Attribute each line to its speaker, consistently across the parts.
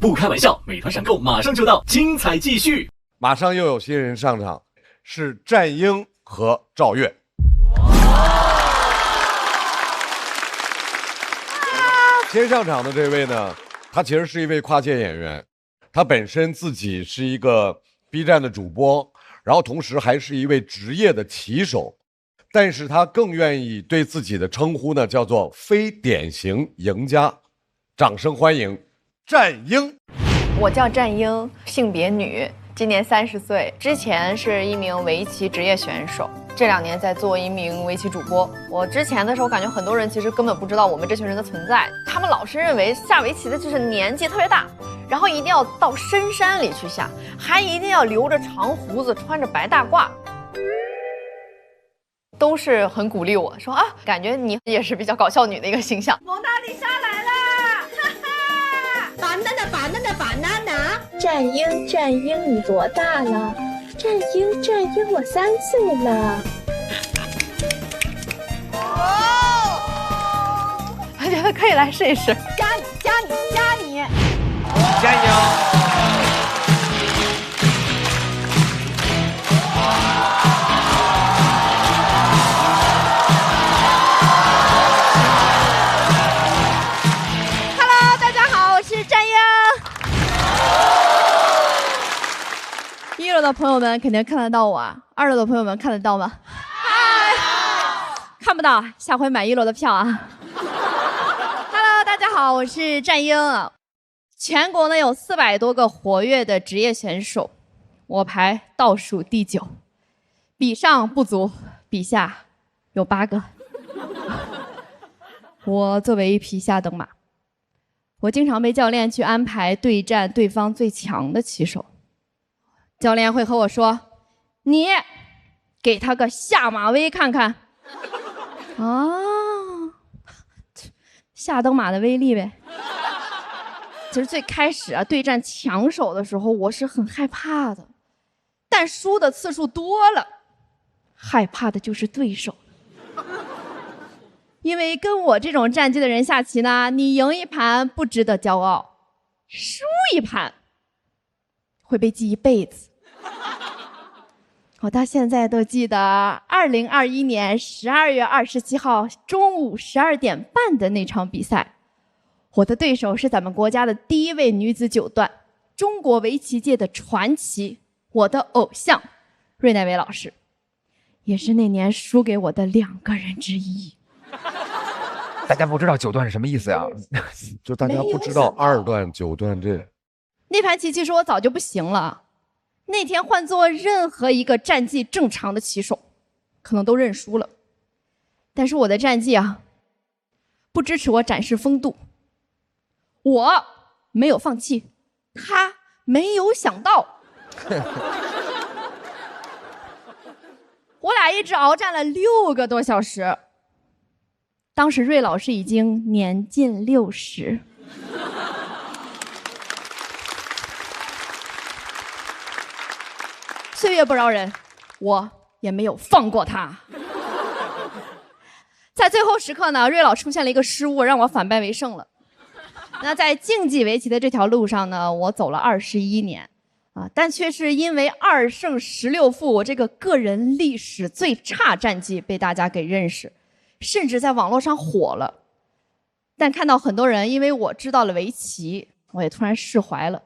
Speaker 1: 不开玩笑，美团闪购马上就到，精彩继续。
Speaker 2: 马上又有新人上场，是战英和赵月。先上场的这位呢，他其实是一位跨界演员，他本身自己是一个 B 站的主播，然后同时还是一位职业的棋手，但是他更愿意对自己的称呼呢叫做非典型赢家。掌声欢迎战英。
Speaker 3: 我叫战英，性别女，今年30岁，之前是一名围棋职业选手，这2年在做一名围棋主播。我之前的时候感觉很多人其实根本不知道我们这群人的存在，他们老是认为下围棋的就是年纪特别大，然后一定要到深山里去下，还一定要留着长胡子，穿着白大褂，都是很鼓励我说啊，感觉你也是比较搞笑女的一个形象。
Speaker 4: 蒙娜丽莎来了，哈哈！banana，
Speaker 5: 战英，你多大了？战英，我3岁了。
Speaker 3: 我觉得可以来试一试。
Speaker 4: 加你！
Speaker 6: 加油！1
Speaker 7: 楼的朋友们肯定看得到我，2楼的朋友们看得到吗？嗨，看不到，下回买1楼的票啊。Hello， 大家好，我是战英。全国呢有400多个活跃的职业选手，我排倒数第9，比上不足，比下有8个。我作为一匹下等马，我经常被教练去安排对战对方最强的棋手。教练会和我说：“你给他个下马威看看。”啊，下等马的威力呗。其实最开始啊，对战强手的时候，我是很害怕的，但输的次数多了，害怕的就是对手。因为跟我这种战绩的人下棋呢，你赢一盘不值得骄傲，输一盘会被记一辈子。我到现在都记得2021年12月27号中午12点半的那场比赛，我的对手是咱们国家的第1位女子9段，中国围棋界的传奇，我的偶像芮乃伟老师，也是那年输给我的2个人之一。
Speaker 6: 大家不知道9段是什么意思呀？
Speaker 2: 就大家不知道2段、9段这。
Speaker 7: 那盘棋其实我早就不行了，那天换做任何一个战绩正常的棋手，可能都认输了。但是我的战绩啊，不支持我展示风度。我没有放弃，他没有想到。我俩一直鏖战了6个多小时。当时芮老师已经年近60。岁月不饶人，我也没有放过他。在最后时刻呢，芮老出现了一个失误，让我反败为胜了。那在竞技围棋的这条路上呢，我走了21年啊，但却是因为2胜16负，我这个个人历史最差战绩被大家给认识，甚至在网络上火了。但看到很多人因为我知道了围棋，我也突然释怀了。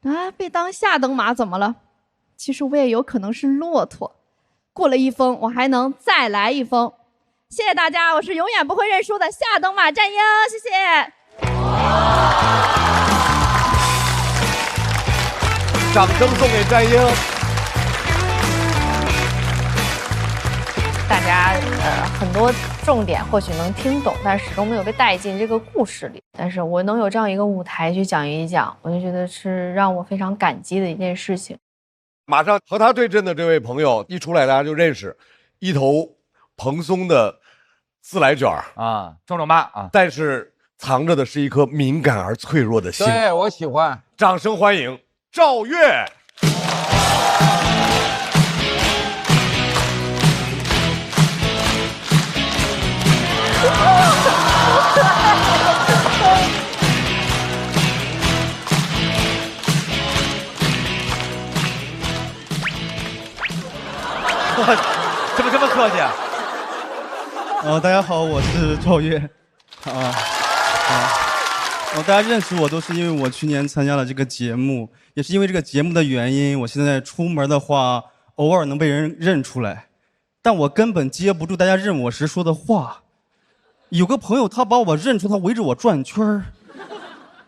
Speaker 7: 啊，被当下等马怎么了？其实我也有可能是骆驼，过了一封，我还能再来一封。谢谢大家，我是永远不会认输的下等马战英，谢谢。
Speaker 2: 掌声送给战英。
Speaker 3: 大家很多重点或许能听懂，但始终没有被带进这个故事里。但是我能有这样一个舞台去讲一讲，我就觉得是让我非常感激的一件事情。
Speaker 2: 马上和他对阵的这位朋友一出来，大家就认识，一头蓬松的自来卷
Speaker 6: 啊，壮妈啊，
Speaker 2: 但是藏着的是一颗敏感而脆弱的心。
Speaker 6: 对，我喜欢。
Speaker 2: 掌声欢迎赵月。
Speaker 6: 怎么这么客气？
Speaker 8: 大家好，我是赵越。大家认识我都是因为我去年参加了这个节目，也是因为这个节目的原因，我现在出门的话偶尔能被人认出来，但我根本接不住大家认我时说的话。有个朋友他把我认出，他围着我转圈儿，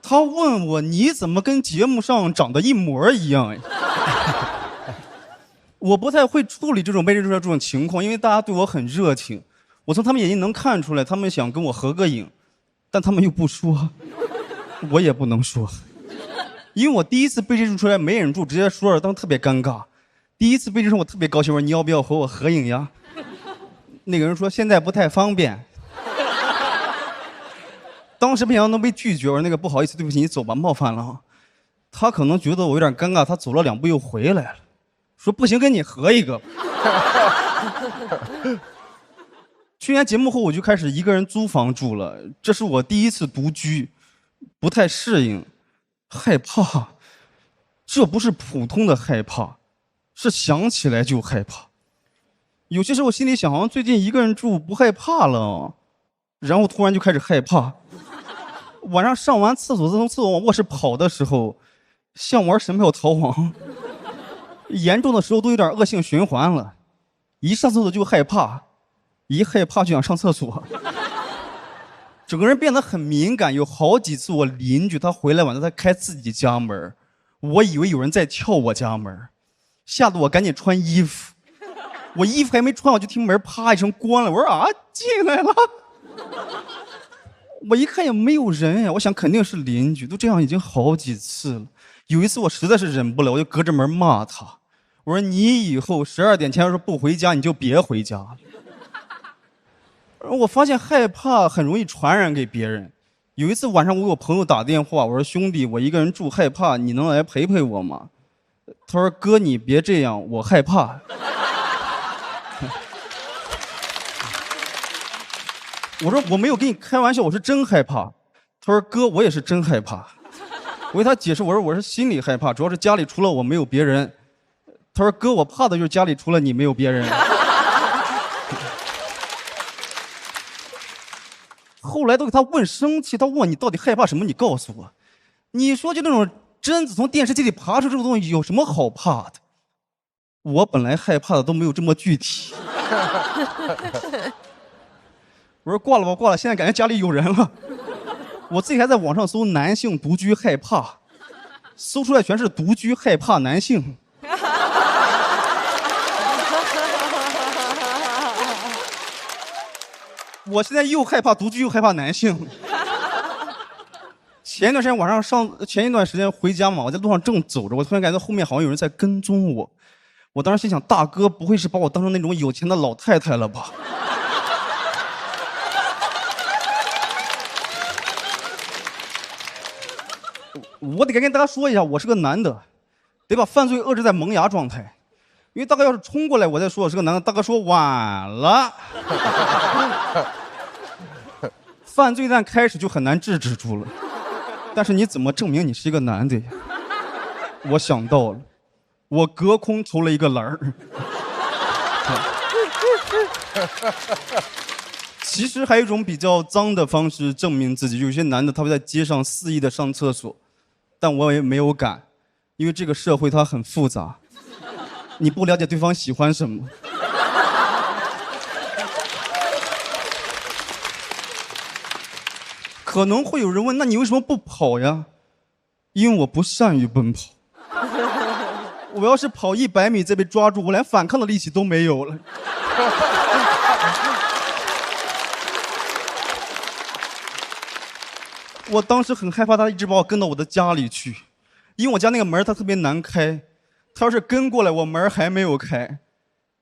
Speaker 8: 他问我你怎么跟节目上长得一模一样呀？我不太会处理这种被认出来这种情况，因为大家对我很热情，我从他们眼睛能看出来，他们想跟我合个影，但他们又不说，我也不能说，因为我第一次被认出来没忍住，直接说了，当时特别尴尬。第一次被认出我特别高兴，我说你要不要和我合影呀？那个人说现在不太方便。当时没想到能被拒绝，我说那个不好意思，对不起，你走吧，冒犯了。他可能觉得我有点尴尬，他走了2步又回来了，说不行，跟你合一个。去年节目后我就开始一个人租房住了，这是我第一次独居，不太适应，害怕。这不是普通的害怕，是想起来就害怕。有些时候我心里想，好像最近一个人住不害怕了，然后突然就开始害怕。晚上上完厕所，从厕所往卧室跑的时候，像玩神庙逃亡。严重的时候都有点恶性循环了，一上厕所就害怕，一害怕就想上厕所，整个人变得很敏感。有好几次我邻居他回来晚上他开自己家门，我以为有人在撬我家门，吓得我赶紧穿衣服。我衣服还没穿好，就听门啪一声关了。我说啊，进来了。我一看也没有人呀，我想肯定是邻居，都这样已经好几次了。有一次我实在是忍不了，我就隔着门骂他，我说你以后12点前要是不回家，你就别回家了。我发现害怕很容易传染给别人。有一次晚上我给我朋友打电话，我说兄弟，我一个人住害怕，你能来陪陪我吗？他说哥你别这样，我害怕。我说我没有跟你开玩笑，我是真害怕。他说哥我也是真害怕。我给他解释，我说我是心里害怕，主要是家里除了我没有别人。他说哥我怕的就是家里除了你没有别人。后来都给他问生气，他问你到底害怕什么，你告诉我。你说就那种贞子从电视机里爬出这种东西有什么好怕的？我本来害怕的都没有这么具体。我说挂了吧，挂了，现在感觉家里有人了。我自己还在网上搜男性独居害怕，搜出来全是独居害怕男性。我现在又害怕独居又害怕男性。前一段时间回家嘛，我在路上正走着，我突然感觉后面好像有人在跟踪我。我当时心想，大哥不会是把我当成那种有钱的老太太了吧？我得跟大家说一下，我是个男的，得把犯罪遏制在萌芽状态。因为大哥要是冲过来，我再说我是个男的，大哥说晚了。犯罪一旦开始就很难制止住了。但是你怎么证明你是一个男的呀？我想到了，我隔空投了一个篮儿。其实还有一种比较脏的方式证明自己，有些男的他会在街上肆意的上厕所，但我也没有敢，因为这个社会它很复杂，你不了解对方喜欢什么。可能会有人问，那你为什么不跑呀？因为我不善于奔跑。我要是跑100米再被抓住，我连反抗的力气都没有了。我当时很害怕，他一直把我跟到我的家里去，因为我家那个门他特别难开，他要是跟过来，我门还没有开，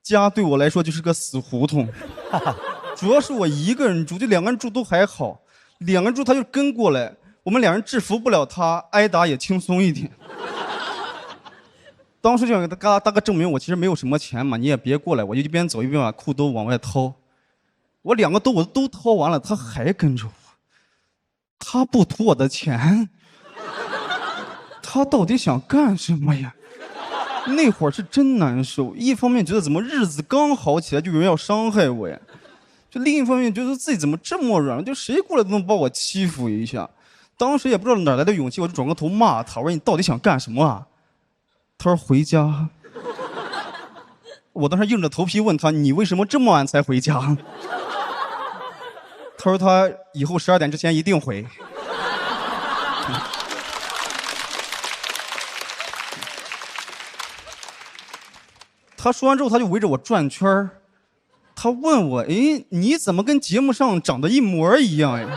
Speaker 8: 家对我来说就是个死胡同。主要是我一个人住，就2个人住都还好，2个人住他就跟过来，我们2人制服不了他，挨打也轻松一点。当时就想给他大哥证明我其实没有什么钱嘛，你也别过来，我就一边走一边把裤兜往外掏。我2个兜我都掏完了，他还跟着我。他不图我的钱，他到底想干什么呀？那会儿是真难受，一方面觉得怎么日子刚好起来就有人要伤害我呀，就另一方面觉得自己怎么这么软，就谁过来都能把我欺负一下。当时也不知道哪来的勇气，我就转过头骂他，我说你到底想干什么啊？他说回家。我当时硬着头皮问他，你为什么这么晚才回家？他说他以后12点之前一定回。他说完之后，他就围着我转圈儿，他问我：“哎，你怎么跟节目上长得一模一样呀？”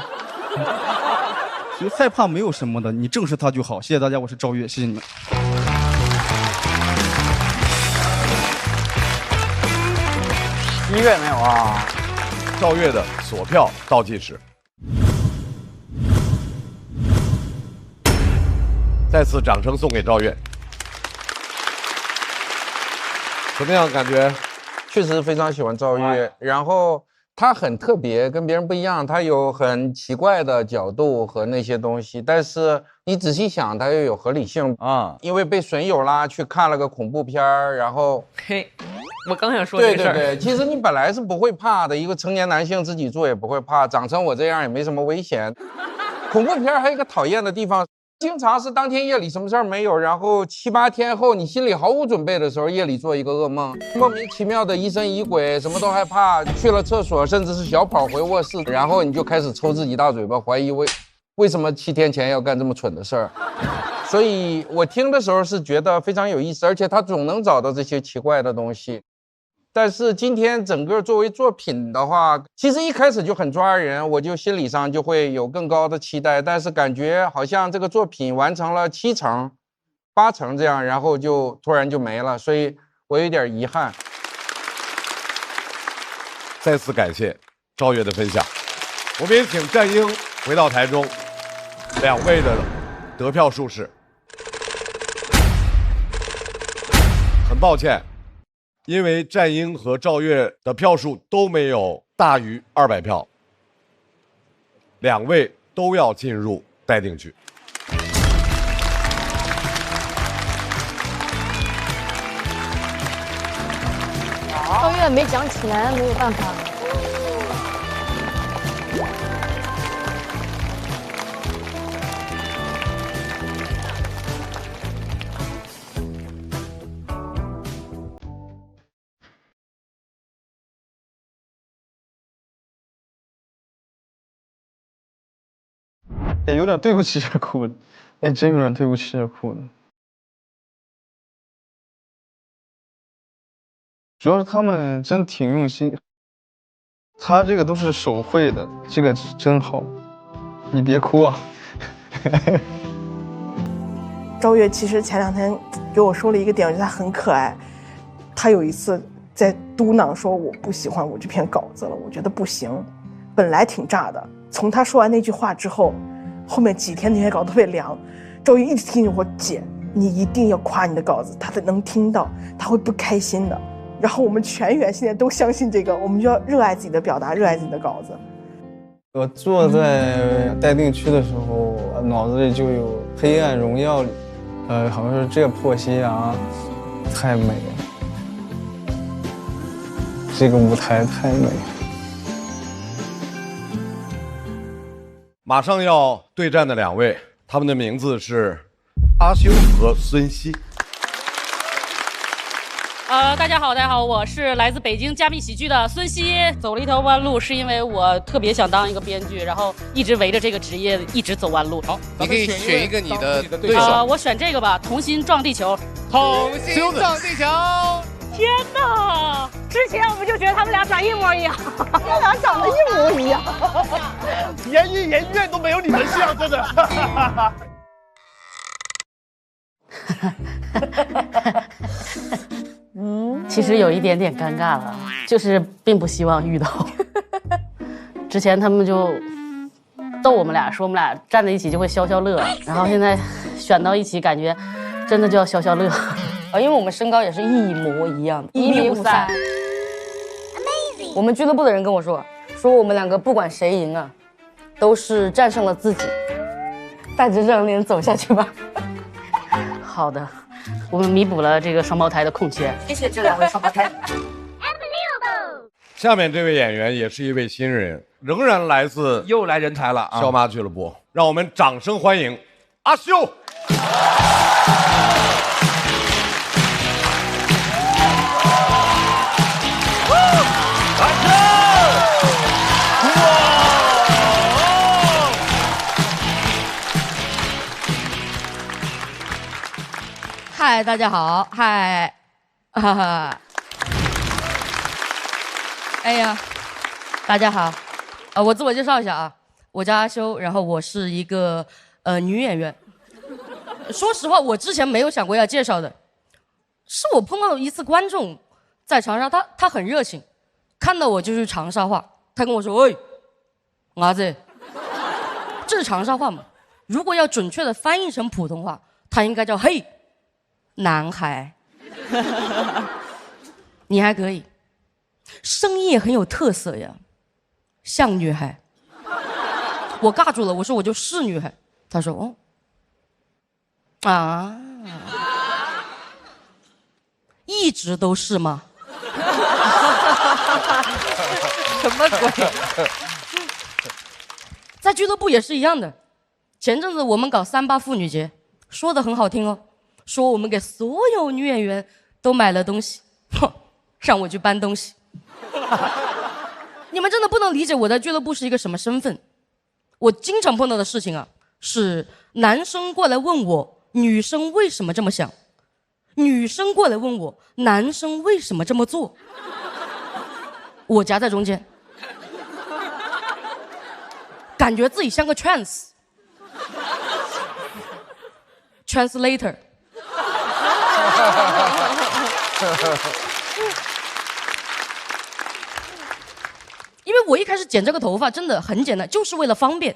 Speaker 8: 其实害怕没有什么的，你正视他就好。谢谢大家，我是赵月，谢谢你们。
Speaker 9: 1月没有啊？
Speaker 2: 赵月的锁票倒计时，再次掌声送给赵月。怎么样？感觉？
Speaker 10: 确实非常喜欢赵月，然后他很特别，跟别人不一样，他有很奇怪的角度和那些东西，但是你仔细想，他又有合理性啊。因为被损友啦，去看了个恐怖片然后
Speaker 11: 嘿，我刚想说这个事儿。
Speaker 10: 对，其实你本来是不会怕的，一个成年男性自己做也不会怕，长成我这样也没什么危险。恐怖片还有一个讨厌的地方。经常是当天夜里什么事儿没有，然后7、8天后你心里毫无准备的时候，夜里做一个噩梦，莫名其妙的疑神疑鬼，什么都害怕，去了厕所甚至是小跑回卧室，然后你就开始抽自己大嘴巴，怀疑为什么7天前要干这么蠢的事儿。所以我听的时候是觉得非常有意思，而且他总能找到这些奇怪的东西。但是今天整个作为作品的话，其实一开始就很抓人，我就心理上就会有更高的期待，但是感觉好像这个作品完成了7成、8成这样，然后就突然就没了，所以我有点遗憾。
Speaker 2: 再次感谢赵月的分享，我们也请战英回到台中，2位的得票数是，很抱歉。因为战英和赵月的票数都没有大于200票，2位都要进入待定区。
Speaker 4: 赵月没讲起来，没有办法。
Speaker 12: 也有点对不起热裤子，哎，真有点对不起热裤子。主要是他们真挺用心，他这个都是手绘的，这个真好。你别哭啊。
Speaker 13: 赵月其实前2天给我说了一个点，我觉得他很可爱。他有一次在嘟囔说我不喜欢我这篇稿子了，我觉得不行。本来挺炸的，从他说完那句话之后。后面几天那些稿特别凉，赵月一直听着我姐，你一定要夸你的稿子，他能听到，他会不开心的。然后我们全员现在都相信这个，我们就要热爱自己的表达，热爱自己的稿子。
Speaker 12: 我坐在待定区的时候，脑子里就有《黑暗荣耀》里，好像是这破夕阳太美了，这个舞台太美了。
Speaker 2: 马上要对战的2位，他们的名字是阿修和孙熙。
Speaker 14: 大家好，我是来自北京加密喜剧的孙熙。走了一条弯路，是因为我特别想当一个编剧，然后一直围着这个职业一直走弯路。
Speaker 15: 好，你可以选一个你的对手。
Speaker 14: 我选这个吧，同心撞地球。
Speaker 15: 同心撞地球。
Speaker 4: 天哪！之前我们就觉得他们俩长一模一样，他们俩长得一模一样，
Speaker 15: 研院都没有你们像，真的。
Speaker 14: 其实有一点点尴尬了，就是并不希望遇到。之前他们就逗我们俩，说我们俩站在一起就会消消乐，然后现在选到一起，感觉真的就要消消乐。
Speaker 11: 因为我们身高也是一模一样，1米53。我们俱乐部的人跟我说我们2个不管谁赢啊，都是战胜了自己，带着这张脸走下去吧。好的，
Speaker 14: 我们弥补了这个双胞胎的空缺。
Speaker 11: 谢谢这2位双胞胎。
Speaker 2: 下面这位演员也是一位新人，仍然来自
Speaker 6: 又来人才了啊！
Speaker 2: 笑妈俱乐部，让我们掌声欢迎阿秀。
Speaker 16: 嗨，大家好，嗨，哈哈，哎呀，大家好，我自我介绍一下啊，我叫阿修，然后我是一个女演员。说实话，我之前没有想过要介绍的，是我碰到一次观众在长沙，他很热情，看到我就是长沙话，他跟我说：“喂，伢子，这是长沙话嘛？如果要准确的翻译成普通话，它应该叫嘿。”男孩，你还可以，声音也很有特色呀，像女孩。我尬住了，我说我就是女孩。他说哦，啊，一直都是吗？什么鬼？在俱乐部也是一样的。前阵子我们搞38妇女节，说的很好听哦。说我们给所有女演员都买了东西，哼，让我去搬东西。你们真的不能理解我在俱乐部是一个什么身份。我经常碰到的事情啊，是男生过来问我女生为什么这么想，女生过来问我男生为什么这么做，我夹在中间，感觉自己像个 translator。因为我一开始剪这个头发真的很简单，就是为了方便。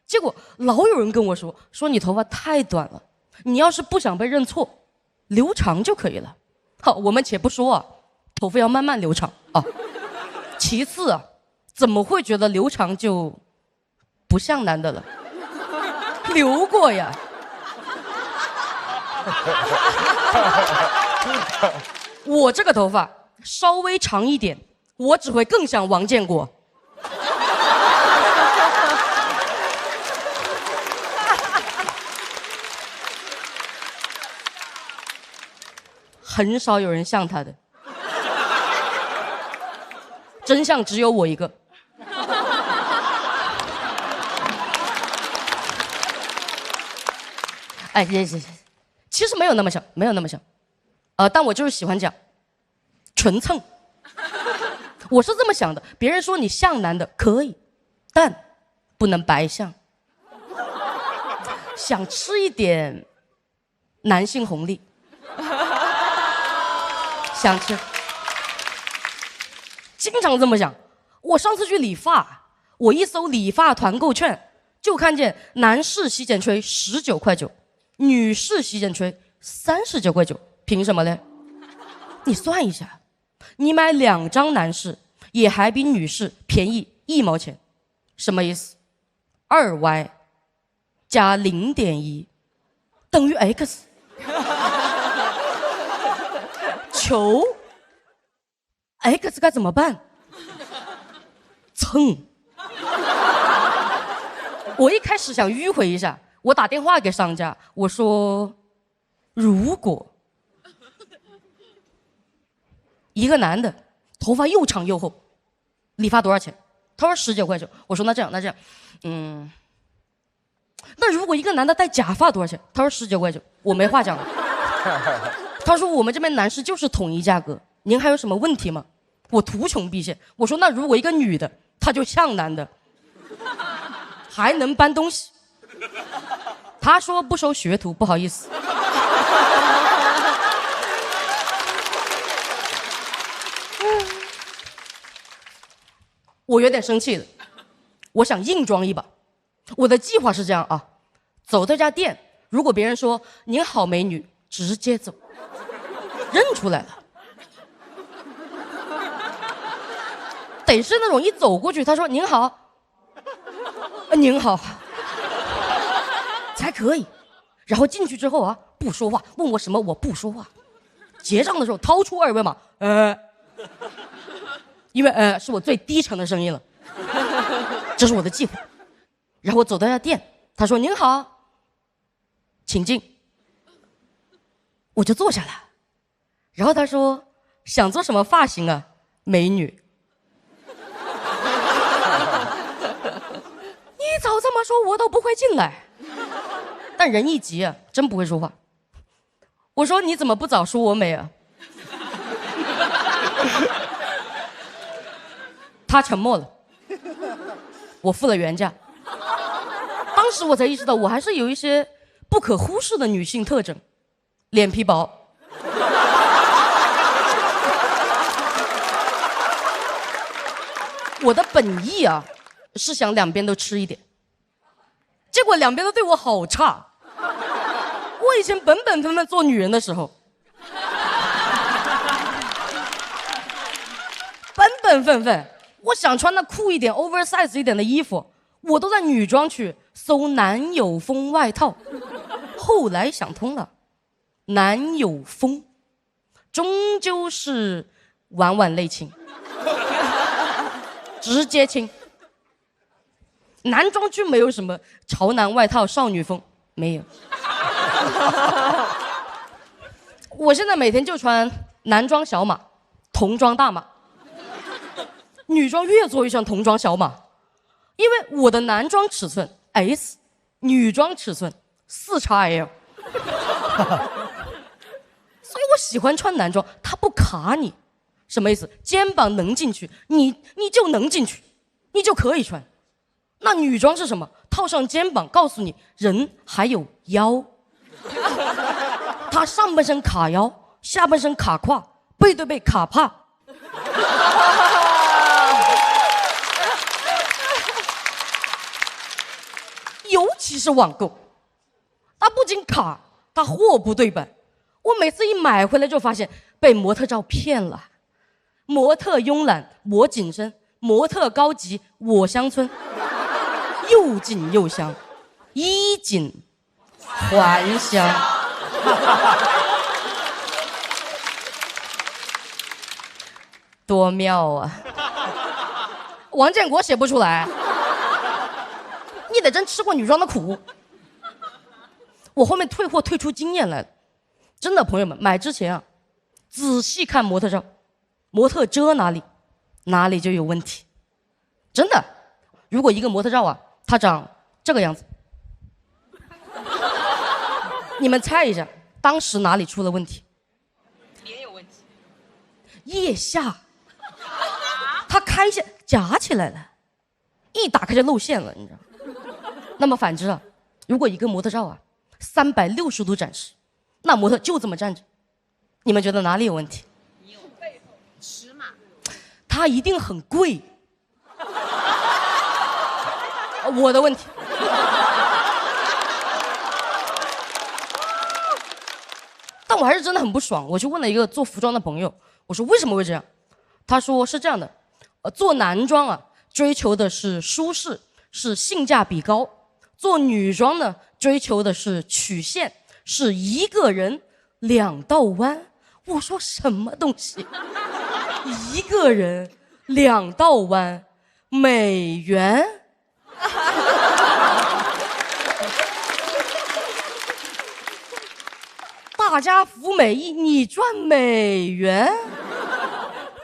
Speaker 16: 结果老有人跟我说你头发太短了，你要是不想被认错，留长就可以了。好，我们且不说啊，头发要慢慢留长啊。其次啊，怎么会觉得留长就不像男的了？留过呀。我这个头发稍微长一点，我只会更像王建国。很少有人像他的，真相只有我一个。哎，其实没有那么像，没有那么像，但我就是喜欢讲，纯蹭。我是这么想的，别人说你像男的可以，但不能白像。想吃一点男性红利，想吃，经常这么想。我上次去理发，我一搜理发团购券，就看见男士洗剪吹19.9块，女士洗剪吹39.9块，凭什么呢？你算一下，你买2张男士也还比女士便宜1毛钱，什么意思？2Y 加0.1等于 X。求 X 该怎么办？蹭。我一开始想迂回一下，我打电话给商家，我说如果一个男的头发又长又厚，理发多少钱？他说19.9块。我说那这样，那如果一个男的戴假发多少钱？他说19.9块。我没话讲了。他说我们这边男士就是统一价格，您还有什么问题吗？我图穷匕见。我说那如果一个女的，她就像男的，还能搬东西。他说不收学徒，不好意思。我有点生气了，我想硬装一把。我的计划是这样啊，走这家店，如果别人说您好美女，直接走，认出来了。得是那种一走过去，他说您好，您好，才可以。然后进去之后啊，不说话，问我什么我不说话。结账的时候掏出2维码，因为是我最低沉的声音了，这是我的计划。然后我走到家店，他说您好，请进。我就坐下来，然后他说想做什么发型啊，美女。你早这么说，我都不会进来。但人一急啊，真不会说话。我说你怎么不早说我美啊？他沉默了，我付了原价。当时我才意识到，我还是有一些不可忽视的女性特征，脸皮薄。我的本意啊，是想两边都吃一点，结果两边都对我好差。我以前本本分分做女人的时候，本本分分，我想穿的酷一点 oversize 一点的衣服，我都在女装去搜男友风外套。后来想通了，男友风终究是晚晚泪情，直接亲。男装区没有什么潮男外套少女风，没有。我现在每天就穿男装小码，童装大码，女装越做越像童装小码，因为我的男装尺寸 S， 女装尺寸4XL， 所以我喜欢穿男装，它不卡你，什么意思？肩膀能进去，你就能进去，你就可以穿。那女装是什么？套上肩膀，告诉你人还有腰。他上半身卡腰，下半身卡胯，背对背卡胯。尤其是网购，它不仅卡，它货不对版。我每次一买回来就发现被模特照骗了，模特慵懒我紧身，模特高级我乡村，又紧又香，衣锦还乡。多妙啊！王建国写不出来，你得真吃过女装的苦。我后面退货退出经验来了，真的，朋友们，买之前啊，仔细看模特照，模特遮哪里，哪里就有问题。真的，如果一个模特照啊，它长这个样子，你们猜一下，当时哪里出了问题？脸有问题。腋下，它开线夹起来了，一打开就露馅了，你知道。那么反之啊，如果一个模特照啊，360度展示，那模特就这么站着，你们觉得哪里有问题？你有背后尺码，它一定很贵。我的问题。但我还是真的很不爽，我去问了一个做服装的朋友，我说为什么会这样？他说是这样的，做男装啊，追求的是舒适，是性价比高；做女装呢，追求的是曲线，是一个人2道弯。我说什么东西？一个人2道弯，美元？大家服美役，你赚美元？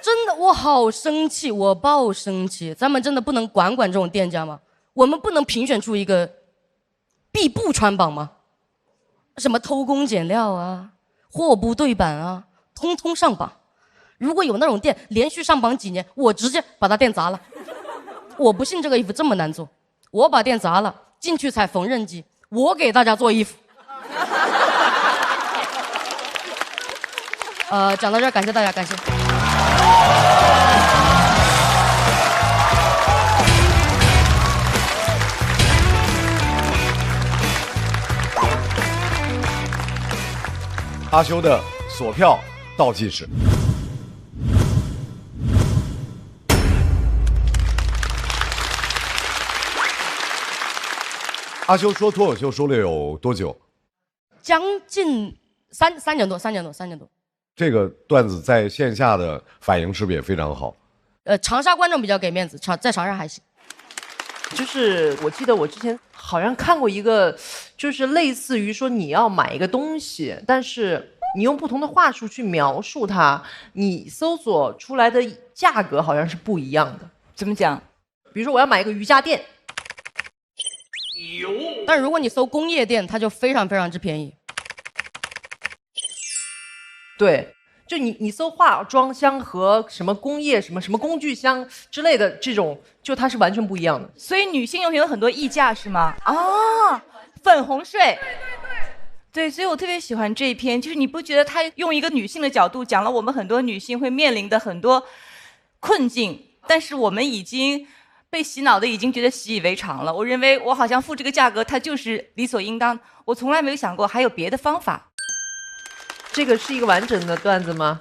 Speaker 16: 真的，我好生气，我爆生气！咱们真的不能管这种店家吗？我们不能评选出一个必不穿榜吗？什么偷工减料啊，货不对版啊，通通上榜。如果有那种店连续上榜几年，我直接把他店砸了。我不信这个衣服这么难做，我把店砸了，进去踩缝纫机，我给大家做衣服。讲到这儿，感谢大家，感谢。
Speaker 2: 阿修的锁票倒计时。阿修说脱口秀说了有多久？
Speaker 16: 将近3年多。
Speaker 2: 这个段子在线下的反应是不是也非常好？
Speaker 16: 长沙观众比较给面子，在长沙还行。
Speaker 17: 就是我记得我之前好像看过一个，就是类似于说你要买一个东西，但是你用不同的话术去描述它，你搜索出来的价格好像是不一样的。
Speaker 4: 怎么讲？
Speaker 17: 比如说我要买一个瑜伽垫，
Speaker 16: 但如果你搜工业店，它就非常非常之便宜。
Speaker 17: 对，就你搜化妆箱和什么工业什么工具箱之类的这种，就它是完全不一样的。
Speaker 4: 所以女性用品有很多溢价是吗？啊，粉红税。对，所以我特别喜欢这一篇，就是你不觉得他用一个女性的角度讲了我们很多女性会面临的很多困境，但是我们已经被洗脑的已经觉得习以为常了。我认为我好像付这个价格，它就是理所应当。我从来没有想过还有别的方法。
Speaker 17: 这个是一个完整的段子吗？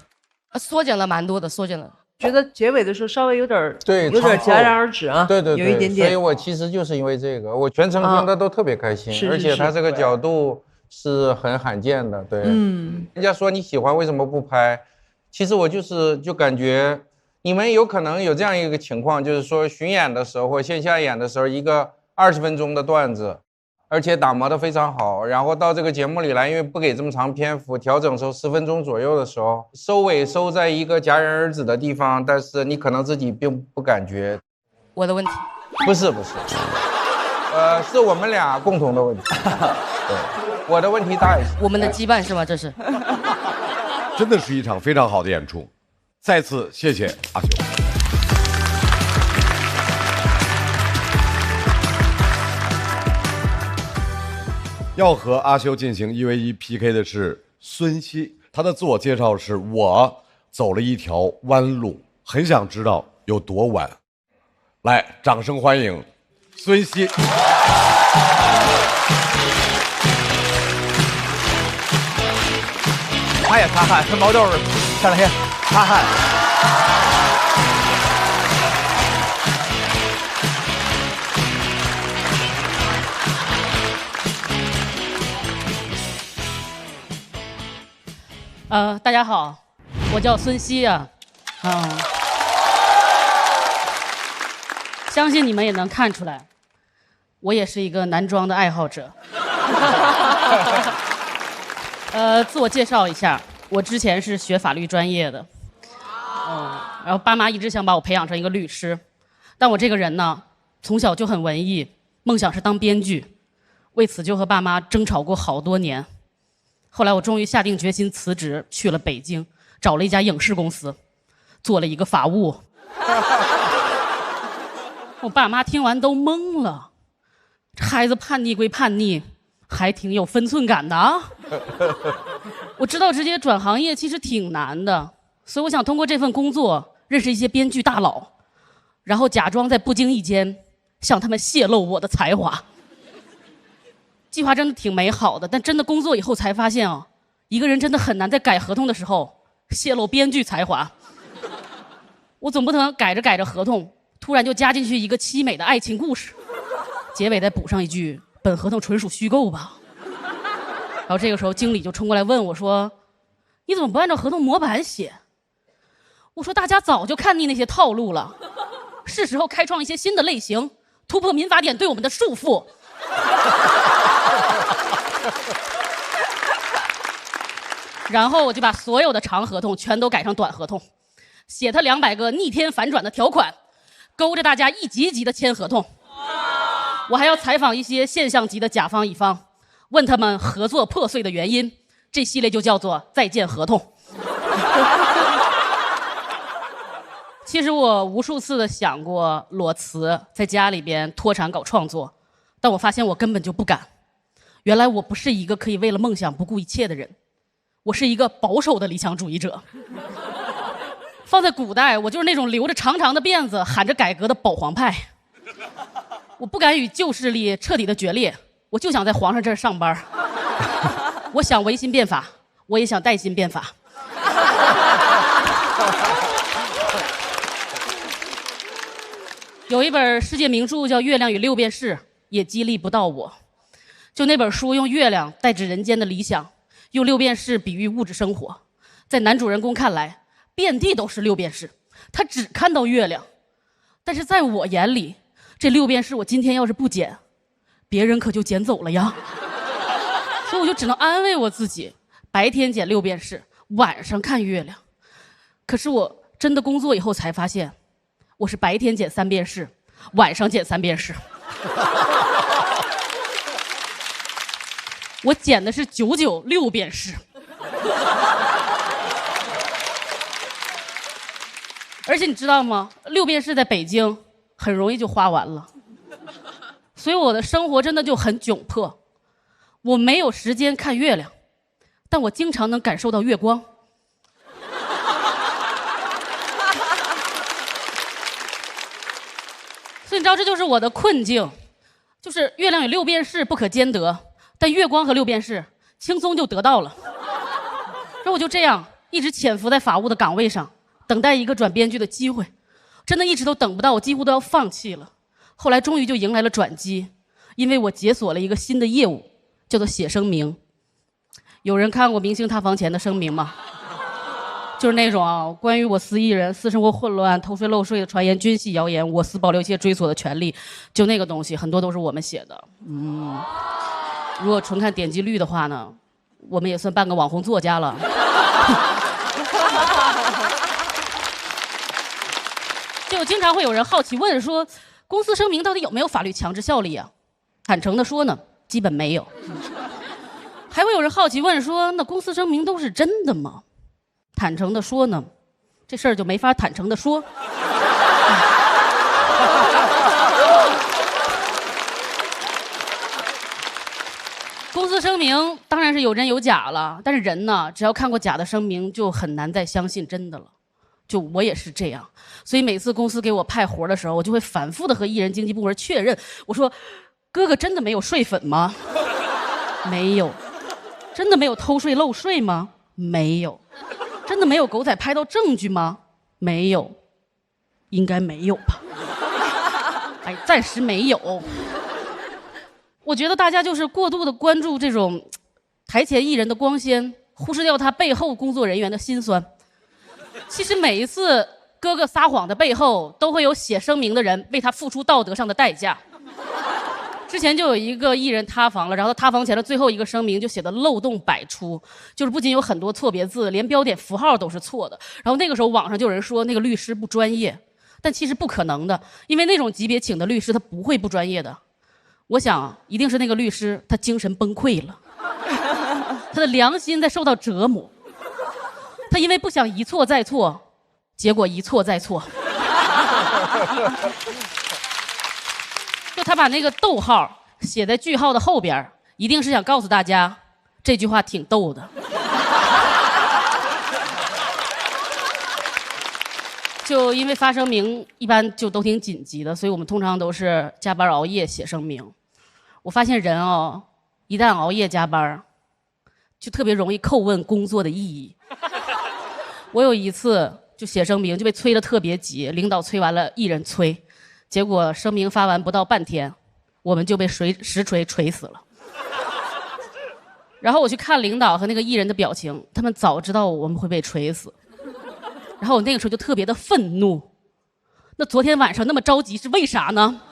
Speaker 16: 缩减了蛮多的，缩减了。
Speaker 17: 觉得结尾的时候稍微有点
Speaker 10: 对，
Speaker 17: 有点戛然而止啊，
Speaker 10: 对，
Speaker 17: 有一点点。
Speaker 10: 所以我其实就是因为这个，我全程听的都特别开心，
Speaker 17: 是
Speaker 10: 而且他这个角度是很罕见的。对，人家说你喜欢为什么不拍？其实我就感觉你们有可能有这样一个情况，就是说巡演的时候或线下演的时候，一个20分钟的段子，而且打磨的非常好，然后到这个节目里来，因为不给这么长篇幅，调整成10分钟左右的时候，收尾收在一个戛然而止的地方，但是你可能自己并不感觉。
Speaker 16: 我的问题？
Speaker 10: 不是，是我们俩共同的问题。对，我的问题大一些。
Speaker 16: 我们的羁绊是吗？这是。
Speaker 2: 真的是一场非常好的演出，再次谢谢阿修。要和阿修进行1v1 PK 的是孙熙，他的自我介绍是：我走了一条弯路，很想知道有多弯。来，掌声欢迎孙熙。
Speaker 6: 他也擦汗，跟毛豆似的。前两天擦汗。
Speaker 16: 大家好，我叫孙熙啊，相信你们也能看出来，我也是一个男装的爱好者。自我介绍一下，我之前是学法律专业的，然后爸妈一直想把我培养成一个律师，但我这个人呢，从小就很文艺，梦想是当编剧，为此就和爸妈争吵过好多年。后来我终于下定决心辞职，去了北京，找了一家影视公司，做了一个法务。我爸妈听完都懵了，这孩子叛逆归叛逆，还挺有分寸感的啊。我知道直接转行业其实挺难的，所以我想通过这份工作认识一些编剧大佬，然后假装在不经意间向他们泄露我的才华。计划真的挺美好的，但真的工作以后才发现啊，一个人真的很难在改合同的时候泄露编剧才华。我总不能改着合同，突然就加进去一个凄美的爱情故事，结尾再补上一句本合同纯属虚构吧。然后这个时候经理就冲过来问我说：“你怎么不按照合同模板写？”我说：“大家早就看腻那些套路了，是时候开创一些新的类型，突破民法典对我们的束缚。”然后我就把所有的长合同全都改成短合同，写他200个逆天反转的条款，勾着大家一级一级的签合同。我还要采访一些现象级的甲方乙方，问他们合作破碎的原因。这系列就叫做再见合同。其实我无数次的想过裸辞，在家里边脱产搞创作，但我发现我根本就不敢。原来我不是一个可以为了梦想不顾一切的人，我是一个保守的理想主义者。放在古代，我就是那种留着长长的辫子喊着改革的保皇派。我不敢与旧势力彻底的决裂，我就想在皇上这儿上班。我想维新变法，我也想带薪变法。有一本世界名著叫《月亮与六便士》，也激励不到我。
Speaker 14: 就那本书用月亮代指人间的理想，用六便士比喻物质生活。在男主人公看来，遍地都是六便士，他只看到月亮。但是在我眼里，这六便士我今天要是不捡，别人可就捡走了呀。所以我就只能安慰我自己，白天捡六便士，晚上看月亮。可是我真的工作以后才发现，我是白天捡三便士，晚上捡三便士。我捡的是99六便士。而且你知道吗？六便士在北京很容易就花完了，所以我的生活真的就很窘迫。我没有时间看月亮，但我经常能感受到月光。所以你知道这就是我的困境，就是月亮与六便士不可兼得，但月光和六便士轻松就得到了。然后我就这样一直潜伏在法务的岗位上，等待一个转编剧的机会，真的一直都等不到，我几乎都要放弃了。后来终于就迎来了转机，因为我解锁了一个新的业务，叫做写声明。有人看过明星塌房前的声明吗？就是那种关于我司艺人私生活混乱、偷税漏税的传言、军系谣言，我司保留一切追索的权利，就那个东西很多都是我们写的。如果纯看点击率的话呢，我们也算半个网红作家了。就经常会有人好奇问说，公司声明到底有没有法律强制效力啊？坦诚的说呢，基本没有。还会有人好奇问说，那公司声明都是真的吗？坦诚的说呢，这事儿就没法坦诚的说。公司声明当然是有真有假了，但是人呢，只要看过假的声明，就很难再相信真的了。就我也是这样，所以每次公司给我派活的时候，我就会反复的和艺人经纪部门确认，我说：“哥哥真的没有睡粉吗？没有。真的没有偷税漏税吗？没有。真的没有狗仔拍到证据吗？没有。应该没有吧？哎，暂时没有。”我觉得大家就是过度的关注这种台前艺人的光鲜，忽视掉他背后工作人员的辛酸。其实每一次哥哥撒谎的背后，都会有写声明的人为他付出道德上的代价。之前就有一个艺人塌房了，然后他塌房前的最后一个声明就写的漏洞百出，就是不仅有很多错别字，连标点符号都是错的。然后那个时候网上就有人说那个律师不专业，但其实不可能的，因为那种级别请的律师他不会不专业的。我想一定是那个律师他精神崩溃了，他的良心在受到折磨，他因为不想一错再错，结果一错再错。就他把那个逗号写在句号的后边，一定是想告诉大家这句话挺逗的。就因为发声明一般就都挺紧急的，所以我们通常都是加班熬夜写声明。我发现人哦，一旦熬夜加班，就特别容易叩问工作的意义。我有一次就写声明就被催得特别急，领导催完了，艺人催，结果声明发完不到半天，我们就被实锤锤死了。然后我去看领导和那个艺人的表情，他们早知道我们会被锤死。然后我那个时候就特别的愤怒，那昨天晚上那么着急是为啥呢？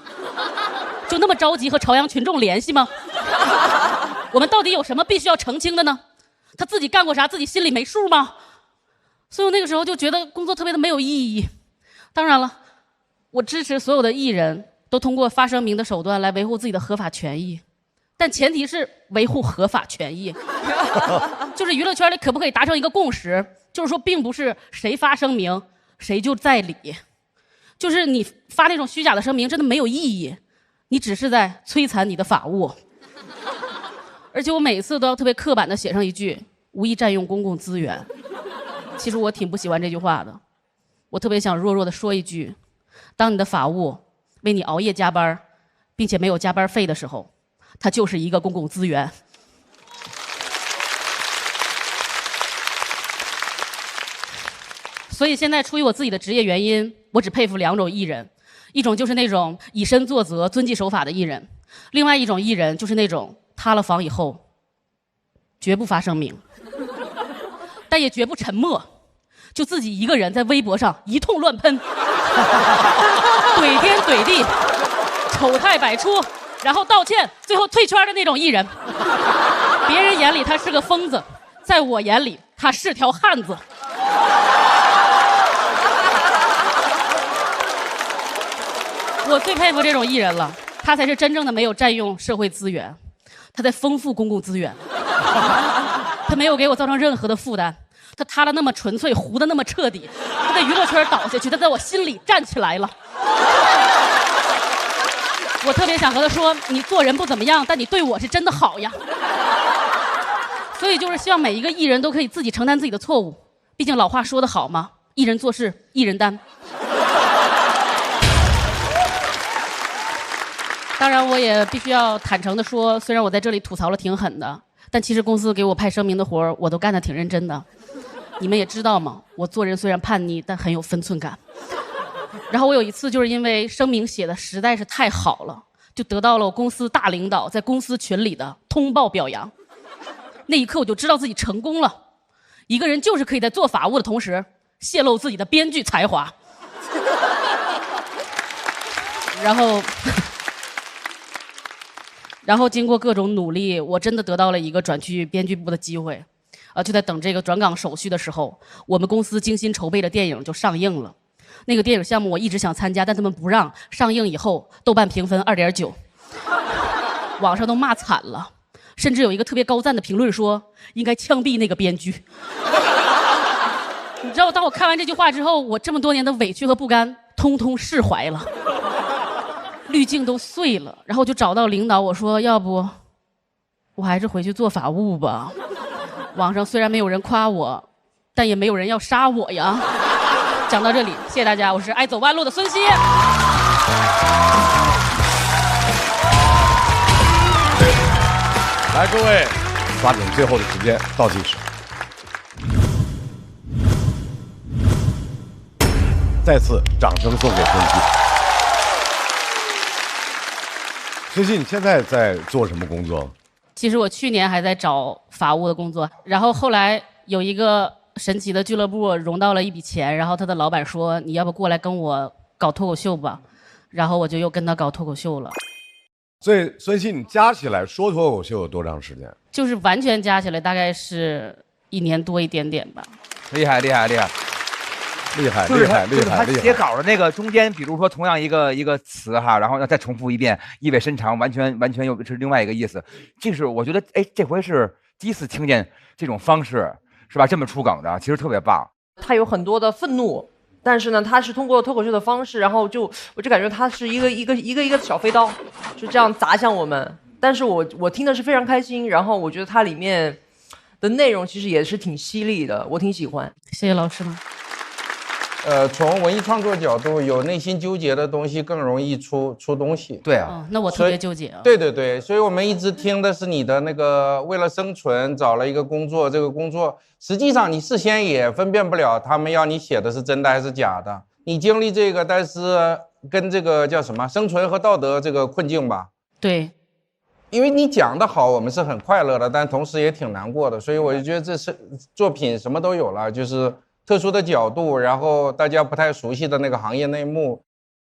Speaker 14: 就那么着急和朝阳群众联系吗？我们到底有什么必须要澄清的呢？他自己干过啥自己心里没数吗？所以我那个时候就觉得工作特别的没有意义。当然了，我支持所有的艺人都通过发声明的手段来维护自己的合法权益，但前提是维护合法权益。就是娱乐圈里可不可以达成一个共识，就是说并不是谁发声明谁就在理，就是你发那种虚假的声明真的没有意义，你只是在摧残你的法务。而且我每次都要特别刻板的写上一句无意占用公共资源。其实我挺不喜欢这句话的，我特别想弱弱的说一句，当你的法务为你熬夜加班并且没有加班费的时候，它就是一个公共资源。所以现在出于我自己的职业原因，我只佩服2种艺人，一种就是那种以身作则、遵纪守法的艺人，另外一种艺人就是那种塌了房以后，绝不发声明，但也绝不沉默，就自己一个人在微博上一通乱喷，怼天怼地，丑态百出，然后道歉，最后退圈的那种艺人。别人眼里他是个疯子，在我眼里他是条汉子。我最佩服这种艺人了，他才是真正的没有占用社会资源，他在丰富公共资源，他没有给我造成任何的负担，他塌了那么纯粹，糊的那么彻底，他在娱乐圈倒下去，他在我心里站起来了。我特别想和他说，你做人不怎么样，但你对我是真的好呀。所以就是希望每一个艺人都可以自己承担自己的错误，毕竟老话说得好嘛，一人做事一人担。当然，我也必须要坦诚地说，虽然我在这里吐槽了挺狠的，但其实公司给我派声明的活儿，我都干得挺认真的。你们也知道嘛，我做人虽然叛逆，但很有分寸感。然后我有一次就是因为声明写的实在是太好了，就得到了我公司大领导在公司群里的通报表扬。那一刻我就知道自己成功了。一个人就是可以在做法务的同时泄露自己的编剧才华。然后经过各种努力，我真的得到了一个转去编剧部的机会。就在等这个转岗手续的时候，我们公司精心筹备的电影就上映了。那个电影项目我一直想参加，但他们不让。上映以后，豆瓣评分2.9，网上都骂惨了，甚至有一个特别高赞的评论说应该枪毙那个编剧。你知道，当我看完这句话之后，我这么多年的委屈和不甘通通释怀了，滤镜都碎了。然后我就找到领导，我说要不我还是回去做法务吧。网上虽然没有人夸我，但也没有人要杀我呀。讲到这里，谢谢大家，我是爱走弯路的孙熙。
Speaker 2: 来，各位，抓紧最后的时间，倒计时。再次掌声送给孙熙。孙熙，你现在在做什么工作？
Speaker 14: 其实我去年还在找法务的工作，然后后来有一个神奇的俱乐部融到了一笔钱，然后他的老板说你要不过来跟我搞脱口秀吧，然后我就又跟他搞脱口秀了。
Speaker 2: 所以孙熙，你加起来说脱口秀有多长时间？
Speaker 14: 就是完全加起来大概是1年多一点点吧。
Speaker 6: 厉害厉害厉害
Speaker 2: 厉害
Speaker 6: 就是
Speaker 2: 厉害厉害！
Speaker 6: 他写稿的那个中间，比如说同样一个词哈，然后再重复一遍，意味深长，完全又是另外一个意思。这是我觉得，哎，这回是第一次听见这种方式，是吧？这么出梗的，其实特别棒。
Speaker 17: 他有很多的愤怒，但是呢，他是通过脱口秀的方式，然后我就感觉他是一个小飞刀，就这样砸向我们。但是我听的是非常开心，然后我觉得它里面的内容其实也是挺犀利的，我挺喜欢。
Speaker 14: 谢谢老师们。
Speaker 10: 从文艺创作角度，有内心纠结的东西更容易出东西。
Speaker 6: 对啊，
Speaker 14: 那我特别纠结啊。
Speaker 10: 对对对，所以我们一直听的是你的那个为了生存找了一个工作，这个工作实际上你事先也分辨不了他们要你写的是真的还是假的。你经历这个，但是跟这个叫什么生存和道德这个困境吧。
Speaker 14: 对。
Speaker 10: 因为你讲的好，我们是很快乐的，但同时也挺难过的，所以我就觉得这是作品什么都有了，就是特殊的角度，然后大家不太熟悉的那个行业内幕，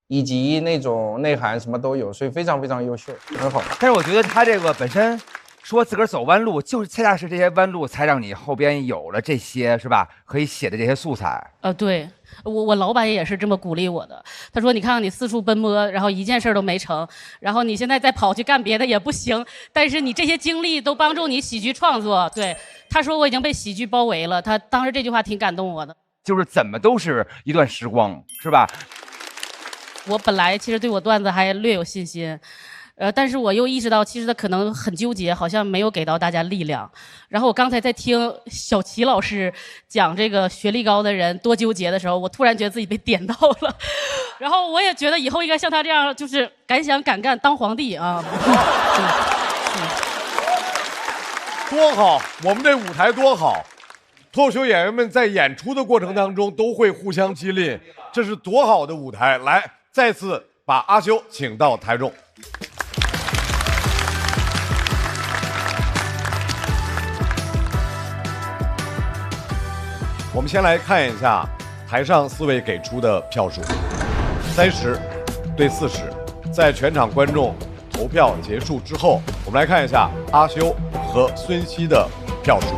Speaker 10: 以及那种内涵什么都有，所以非常非常优秀，很好。
Speaker 6: 但是我觉得他这个本身说自个儿走弯路，就是恰恰是这些弯路才让你后边有了这些是吧？可以写的这些素材。
Speaker 14: 对。我老板也是这么鼓励我的，他说你看看你四处奔波，然后一件事都没成，然后你现在再跑去干别的也不行，但是你这些经历都帮助你喜剧创作。对，他说我已经被喜剧包围了，他当时这句话挺感动我的。
Speaker 6: 就是怎么都是一段时光，是吧？
Speaker 14: 我本来其实对我段子还略有信心，但是我又意识到，其实他可能很纠结，好像没有给到大家力量。然后我刚才在听小齐老师讲这个学历高的人多纠结的时候，我突然觉得自己被点到了。然后我也觉得以后应该像他这样，就是敢想敢干当皇帝啊！
Speaker 2: 多好，我们这舞台多好！脱口秀演员们在演出的过程当中都会互相激励，这是多好的舞台！来，再次把阿修请到台中。我们先来看一下台上4位给出的票数，30对40。在全场观众投票结束之后，我们来看一下阿修和孙熙的票数。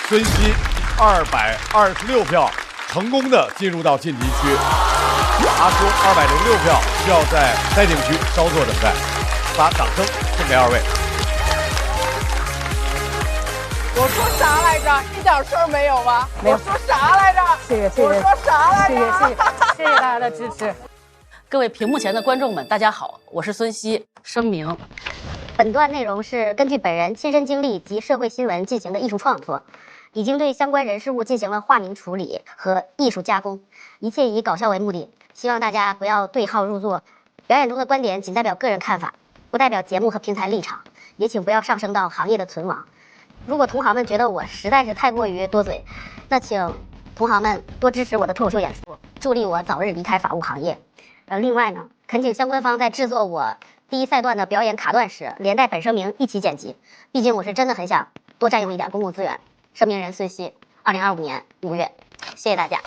Speaker 2: 孙熙226票，成功的进入到晋级区。阿修206票，需要在待定区稍作等待。把掌声送给2位。
Speaker 18: 我说啥来着？一点事儿没有吗？
Speaker 11: 没有
Speaker 18: 我说啥来着？
Speaker 11: 谢谢。
Speaker 18: 我说啥来着？
Speaker 11: 谢谢大家的支持。各位屏幕前的观众们，大家好，我是孙熙。声明，
Speaker 19: 本段内容是根据本人亲身经历及社会新闻进行的艺术创作，已经对相关人事物进行了化名处理和艺术加工，一切以搞笑为目的，希望大家不要对号入座。表演中的观点仅代表个人看法，不代表节目和平台立场，也请不要上升到行业的存亡。如果同行们觉得我实在是太过于多嘴，那请同行们多支持我的脱口秀演出，助力我早日离开法务行业。另外呢，恳请相关方在制作我第一赛段的表演卡段时，连带本声明一起剪辑，毕竟我是真的很想多占用一点公共资源。声明人孙熙，2025年5月，谢谢大家。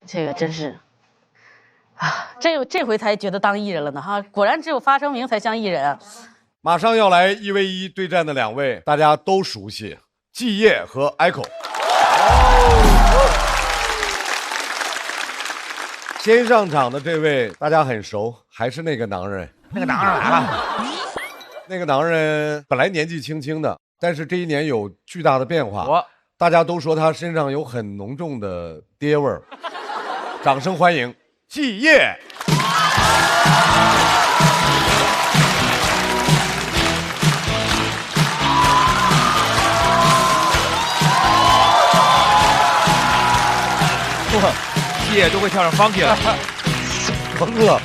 Speaker 11: 这个真是啊，这回才觉得当艺人了呢哈，果然只有发声明才像艺人啊。
Speaker 2: 马上要来1v1对战的2位，大家都熟悉，季业和 Echo。先上场的这位大家很熟，还是那个男人。
Speaker 6: 那个男人来了。
Speaker 2: 那个男人本来年纪轻轻的，但是这一年有巨大的变化。大家都说他身上有很浓重的爹味儿。掌声欢迎季业。
Speaker 6: 哇，季业都会跳上 funky 了，
Speaker 2: 疯了！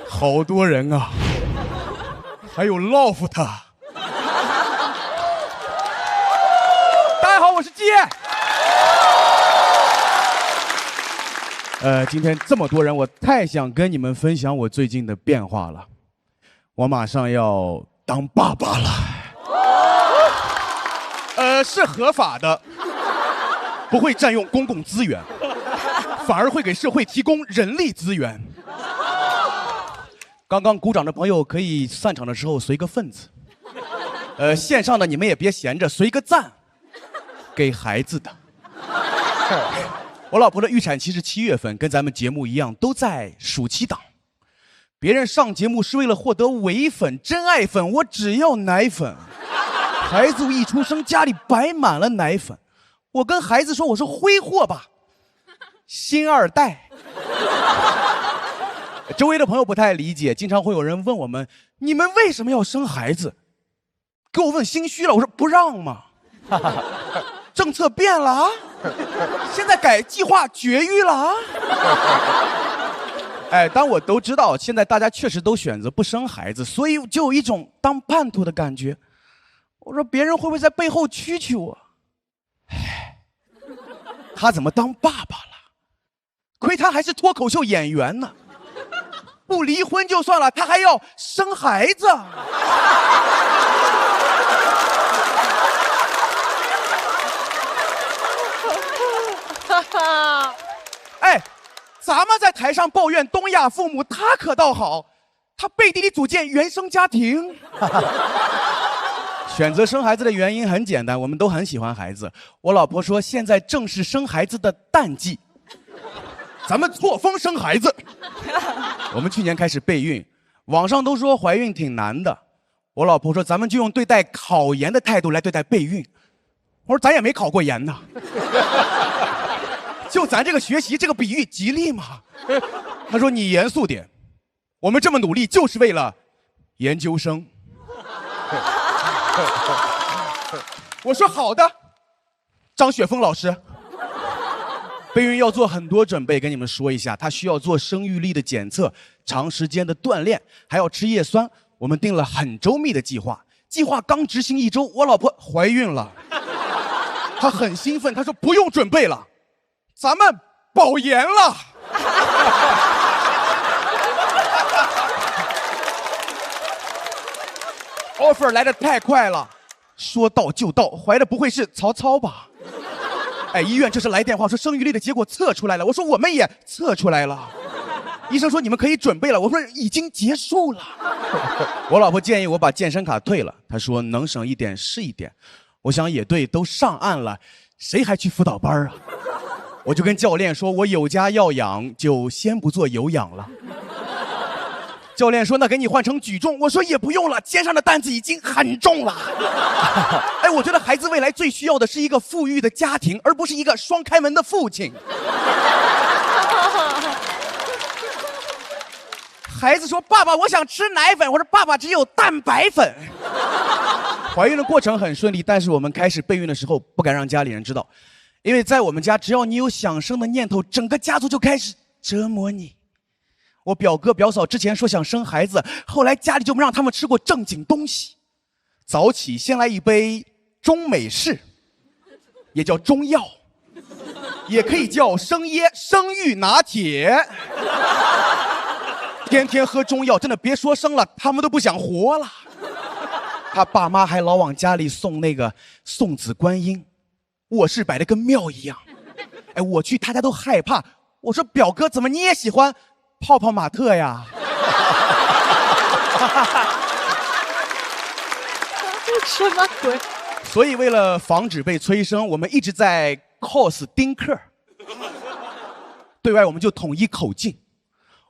Speaker 20: 好多人啊，还有 LOFT。
Speaker 6: 大家好，我是季业。
Speaker 20: 今天这么多人，我太想跟你们分享我最近的变化了。我马上要当爸爸了。是合法的，不会占用公共资源，反而会给社会提供人力资源。刚刚鼓掌的朋友可以散场的时候随个份子。线上的你们也别闲着，随个赞，给孩子的。我老婆的预产期是7月份，跟咱们节目一样，都在暑期档。别人上节目是为了获得唯粉、真爱粉，我只要奶粉。孩子一出生，家里摆满了奶粉。我跟孩子说，我是挥霍吧，新二代。周围的朋友不太理解，经常会有人问我们：你们为什么要生孩子？给我问心虚了，我说不让嘛。政策变了啊，现在改计划绝育了啊。但我都知道，现在大家确实都选择不生孩子，所以就有一种当叛徒的感觉。我说别人会不会在背后蛐蛐我？他怎么当爸爸了？亏他还是脱口秀演员呢，不离婚就算了，他还要生孩子。咱们在台上抱怨东亚父母，他可倒好，他背地里组建原生家庭。选择生孩子的原因很简单，我们都很喜欢孩子。我老婆说，现在正是生孩子的淡季，咱们错峰生孩子。我们去年开始备孕，网上都说怀孕挺难的，我老婆说咱们就用对待考研的态度来对待备孕。我说咱也没考过研呢，就咱这个学习这个比喻吉利吗？她说你严肃点，我们这么努力就是为了研究生。我说好的，张雪峰老师，备孕要做很多准备，跟你们说一下，她需要做生育力的检测，长时间的锻炼，还要吃叶酸。我们定了很周密的计划，计划刚执行1周，我老婆怀孕了，她很兴奋，她说不用准备了，咱们保研了。offer 来的太快了，说到就到，怀的不会是曹操吧？哎，医院这是来电话说生育率的结果测出来了，我说我们也测出来了。医生说你们可以准备了，我说已经结束了。我老婆建议我把健身卡退了，她说能省一点是一点。我想也对，都上岸了，谁还去辅导班啊？我就跟教练说，我有家要养，就先不做有氧了。教练说那给你换成举重，我说也不用了，肩上的担子已经很重了。哎，我觉得孩子未来最需要的是一个富裕的家庭，而不是一个双开门的父亲。孩子说爸爸我想吃奶粉，我说爸爸只有蛋白粉。怀孕的过程很顺利，但是我们开始备孕的时候不敢让家里人知道，因为在我们家只要你有想生的念头，整个家族就开始折磨你。我表哥表嫂之前说想生孩子，后来家里就没让他们吃过正经东西。早起先来一杯中美式，也叫中药，也可以叫生椰生育拿铁。天天喝中药，真的别说生了，他们都不想活了。他爸妈还老往家里送那个送子观音，卧室摆得跟庙一样。哎，我去他家都害怕。我说表哥，怎么你也喜欢泡泡玛特呀？
Speaker 17: 什么鬼？
Speaker 20: 所以为了防止被催生，我们一直在 cos 丁克。对外我们就统一口径，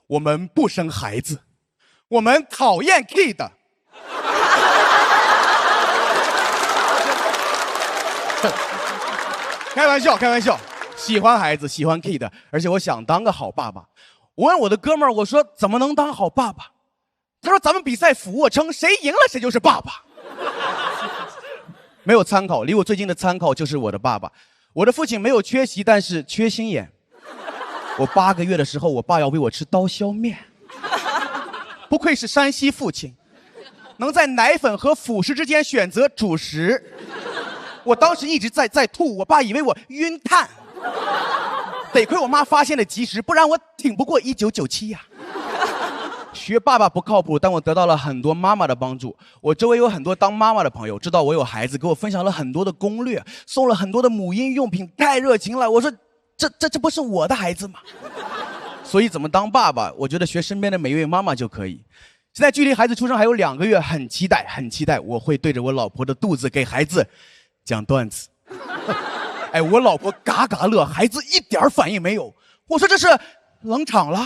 Speaker 20: 我们不生孩子，我们讨厌 kid。开玩笑，开玩笑，喜欢孩子，喜欢 kid， 而且我想当个好爸爸。我问我的哥们儿，我说怎么能当好爸爸？他说咱们比赛俯卧撑，谁赢了谁就是爸爸。没有参考，离我最近的参考就是我的爸爸。我的父亲没有缺席，但是缺心眼。我8个月的时候，我爸要喂我吃刀削面。不愧是山西父亲，能在奶粉和辅食之间选择主食。我当时一直在吐，我爸以为我晕碳。得亏我妈发现的及时，不然我挺不过1997呀。学爸爸不靠谱，但我得到了很多妈妈的帮助。我周围有很多当妈妈的朋友，知道我有孩子，给我分享了很多的攻略，送了很多的母婴用品，太热情了。我说这不是我的孩子吗？所以怎么当爸爸，我觉得学身边的每一位妈妈就可以。现在距离孩子出生还有2个月，很期待，很期待，我会对着我老婆的肚子给孩子讲段子。哎，我老婆嘎嘎乐，孩子一点反应没有。我说这是冷场了。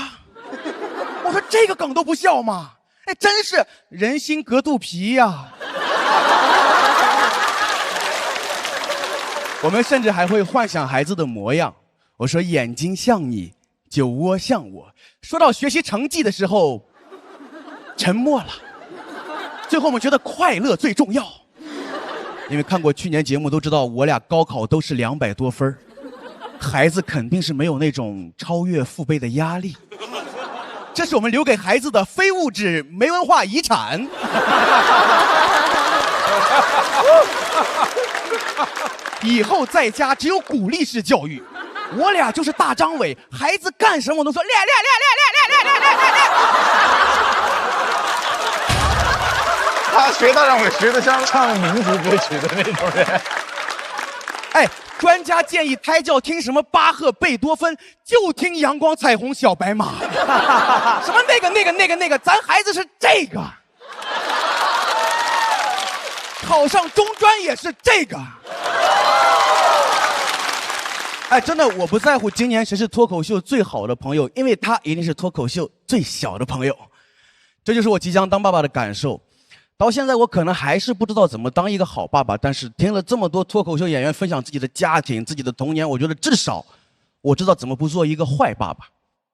Speaker 20: 我说这个梗都不笑吗？哎，真是人心隔肚皮呀。我们甚至还会幻想孩子的模样。我说眼睛像你，酒窝像我。说到学习成绩的时候，沉默了。最后我们觉得快乐最重要。因为看过去年节目都知道，我俩高考都是200多分，孩子肯定是没有那种超越父辈的压力。这是我们留给孩子的非物质没文化遗产。以后在家只有鼓励式教育，我俩就是大张伟，孩子干什么我都说练。
Speaker 9: 他学大张伟学的像唱民族歌曲的那种人。
Speaker 20: 哎，专家建议胎教听什么巴赫、贝多芬，就听阳光、彩虹、小白马。什么那个，咱孩子是这个。考上中专也是这个。哎，真的，我不在乎今年谁是脱口秀最好的朋友，因为他一定是脱口秀最小的朋友。这就是我即将当爸爸的感受。到现在我可能还是不知道怎么当一个好爸爸，但是听了这么多脱口秀演员分享自己的家庭、自己的童年，我觉得至少我知道怎么不做一个坏爸爸。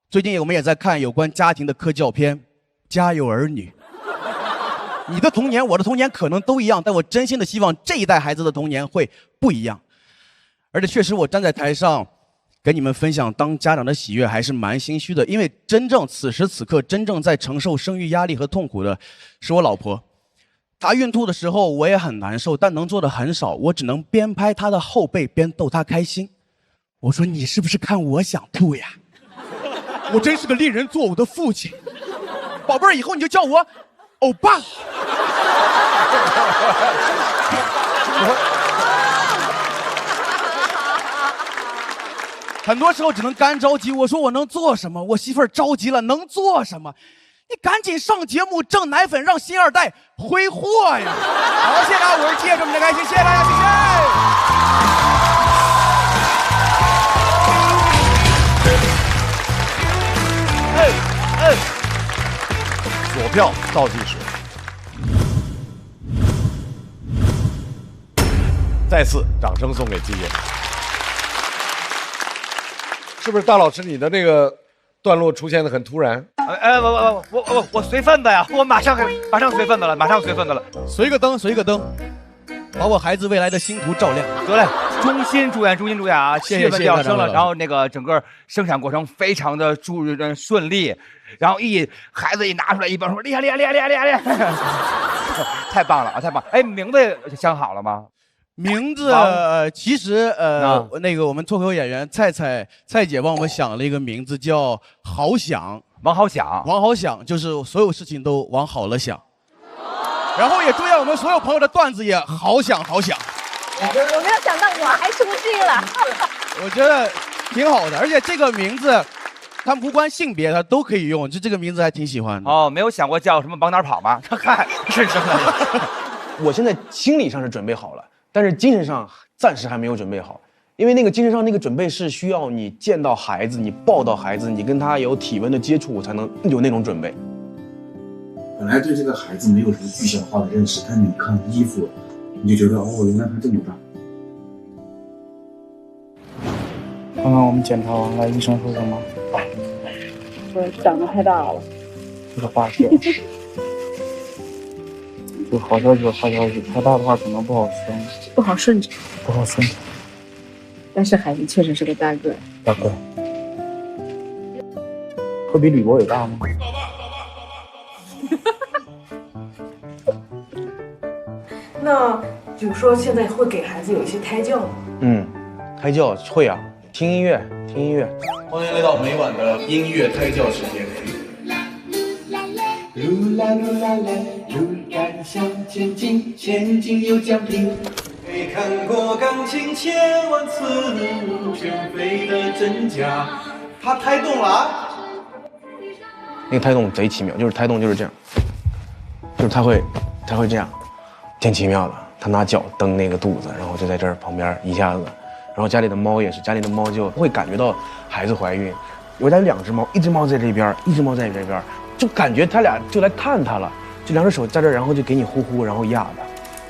Speaker 20: 最近我们也在看有关家庭的科教片《家有儿女》。你的童年我的童年可能都一样，但我真心的希望这一代孩子的童年会不一样。而且确实我站在台上跟你们分享当家长的喜悦还是蛮心虚的，因为真正此时此刻真正在承受生育压力和痛苦的是我老婆。她孕吐的时候我也很难受，但能做的很少，我只能边拍她的后背边逗她开心。我说你是不是看我想吐呀？我真是个令人作呕的父亲。宝贝儿，以后你就叫我欧巴。很多时候只能干着急。我说我能做什么？我媳妇儿着急了，能做什么？你赶紧上节目挣奶粉，让新二代挥霍呀！好，谢谢大家，我是谢，这么的开心，谢谢大家，谢谢。
Speaker 2: 左票倒计时，再次掌声送给基业。是不是大老师你的那个段落出现的很突然？
Speaker 6: 我随份子呀，我马上随份子了，马上随份子了。
Speaker 20: 随个灯，随个灯，把我孩子未来的星途照亮。
Speaker 6: 得嘞，衷心祝愿啊！
Speaker 20: 谢谢
Speaker 6: 要生了，然后那个整个生产过程非常的顺利，然后孩子一拿出来一边说厉害，太棒了啊，太棒！哎，名字想好了吗？
Speaker 20: 名字其实那个我们脱口演员蔡姐帮我们想了一个名字叫好想，
Speaker 6: 往好想，
Speaker 20: 往好想，就是所有事情都往好了想。然后也祝愿我们所有朋友的段子也好想好想。
Speaker 5: 我没有想到我还出镜了。
Speaker 20: 我觉得挺好的，而且这个名字它无关性别，它都可以用，就这个名字还挺喜欢的。
Speaker 6: 哦，没有想过叫什么往哪儿跑吗？嗨，是真的。
Speaker 21: 我现在心理上是准备好了。但是精神上暂时还没有准备好，因为那个精神上那个准备是需要你见到孩子，你抱到孩子，你跟他有体温的接触，才能有那种准备。
Speaker 22: 本来对这个孩子没有什么具象化的认识，但你看衣服，你就觉得哦，原来他这么大。
Speaker 12: 刚刚我们检查完了，医生说什么？
Speaker 5: 说长得太大了。
Speaker 12: 这个发现。有好消息和坏消息，太大的话可能不好生，
Speaker 5: 不好顺产，
Speaker 12: 不好生产。
Speaker 5: 但是孩子确实是个大个儿，
Speaker 12: 大个儿。会比吕博伟大吗？
Speaker 13: 那比如说现在会给孩子有一些胎教吗？
Speaker 21: 胎教会啊，听音乐。
Speaker 20: 欢迎来到每晚的音乐胎教时间。噜啦噜啦啦，勇敢向前进，前进有奖品。没看过钢琴千万次，全飞的真假。他胎动了啊！
Speaker 21: 那个胎动贼奇妙，就是胎动就是这样，就是他会这样，挺奇妙的。他拿脚蹬那个肚子，然后就在这儿旁边一下子，然后家里的猫也是，家里的猫就会感觉到孩子怀孕。我家有2只猫，一只猫在这边，一只猫在这边。就感觉他俩就来看他了，就2只手在这，然后就给你呼呼，然后压的，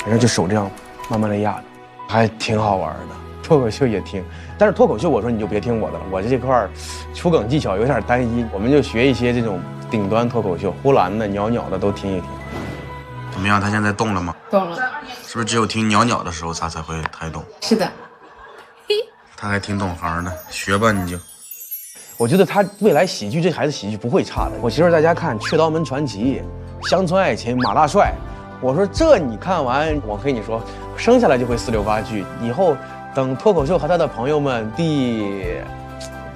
Speaker 21: 然后就手这样慢慢的压的，还挺好玩的。脱口秀也听，但是脱口秀我说你就别听我的了，我这块出梗技巧有点单一，我们就学一些这种顶端脱口秀，呼兰的、袅袅的都听一听。
Speaker 22: 怎么样？他现在动了吗？
Speaker 5: 动了。
Speaker 22: 是不是只有听袅袅的时候他才会胎动？
Speaker 5: 是的。
Speaker 22: 他还挺懂行的，学吧你就。
Speaker 21: 我觉得他未来喜剧，这孩子喜剧不会差的。我媳妇在家看《雀刀门传奇》《乡村爱情》《马大帅》，我说这你看完，我跟你说，生下来就会4、6、8句。以后等脱口秀和他的朋友们第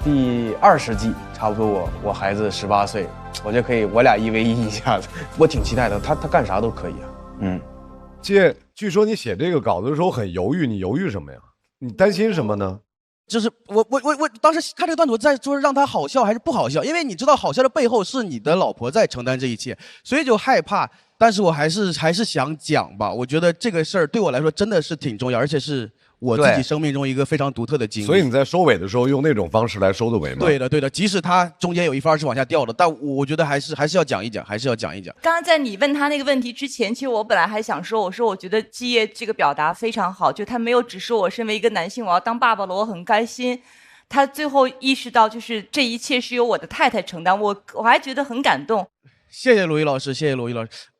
Speaker 21: 20季，差不多我孩子18岁，我就可以我俩1 v 1一下子，我挺期待的。他干啥都可以啊。
Speaker 2: 据说你写这个稿子的时候很犹豫，你犹豫什么呀？你担心什么呢？
Speaker 20: 就是我当时看这个段子在说让他好笑还是不好笑，因为你知道好笑的背后是你的老婆在承担这一切，所以就害怕。但是我还是想讲吧，我觉得这个事儿对我来说真的是挺重要，而且是我自己生命中一个非常独特的经历。
Speaker 2: 所以你在收尾的时候用那种方式来收的尾吗？
Speaker 20: 对的，即使它中间有一番是往下掉的，但我觉得还是要讲一讲，刚刚在你问他那个问题之前，其实我本来还想说，我觉得基业这个表达非常好，就他没有只说我身为一个男性我要当爸爸了，我很开心。他最后意识到，就是这一切是由我的太太承担，我还觉得很感动。谢谢鲁豫老师，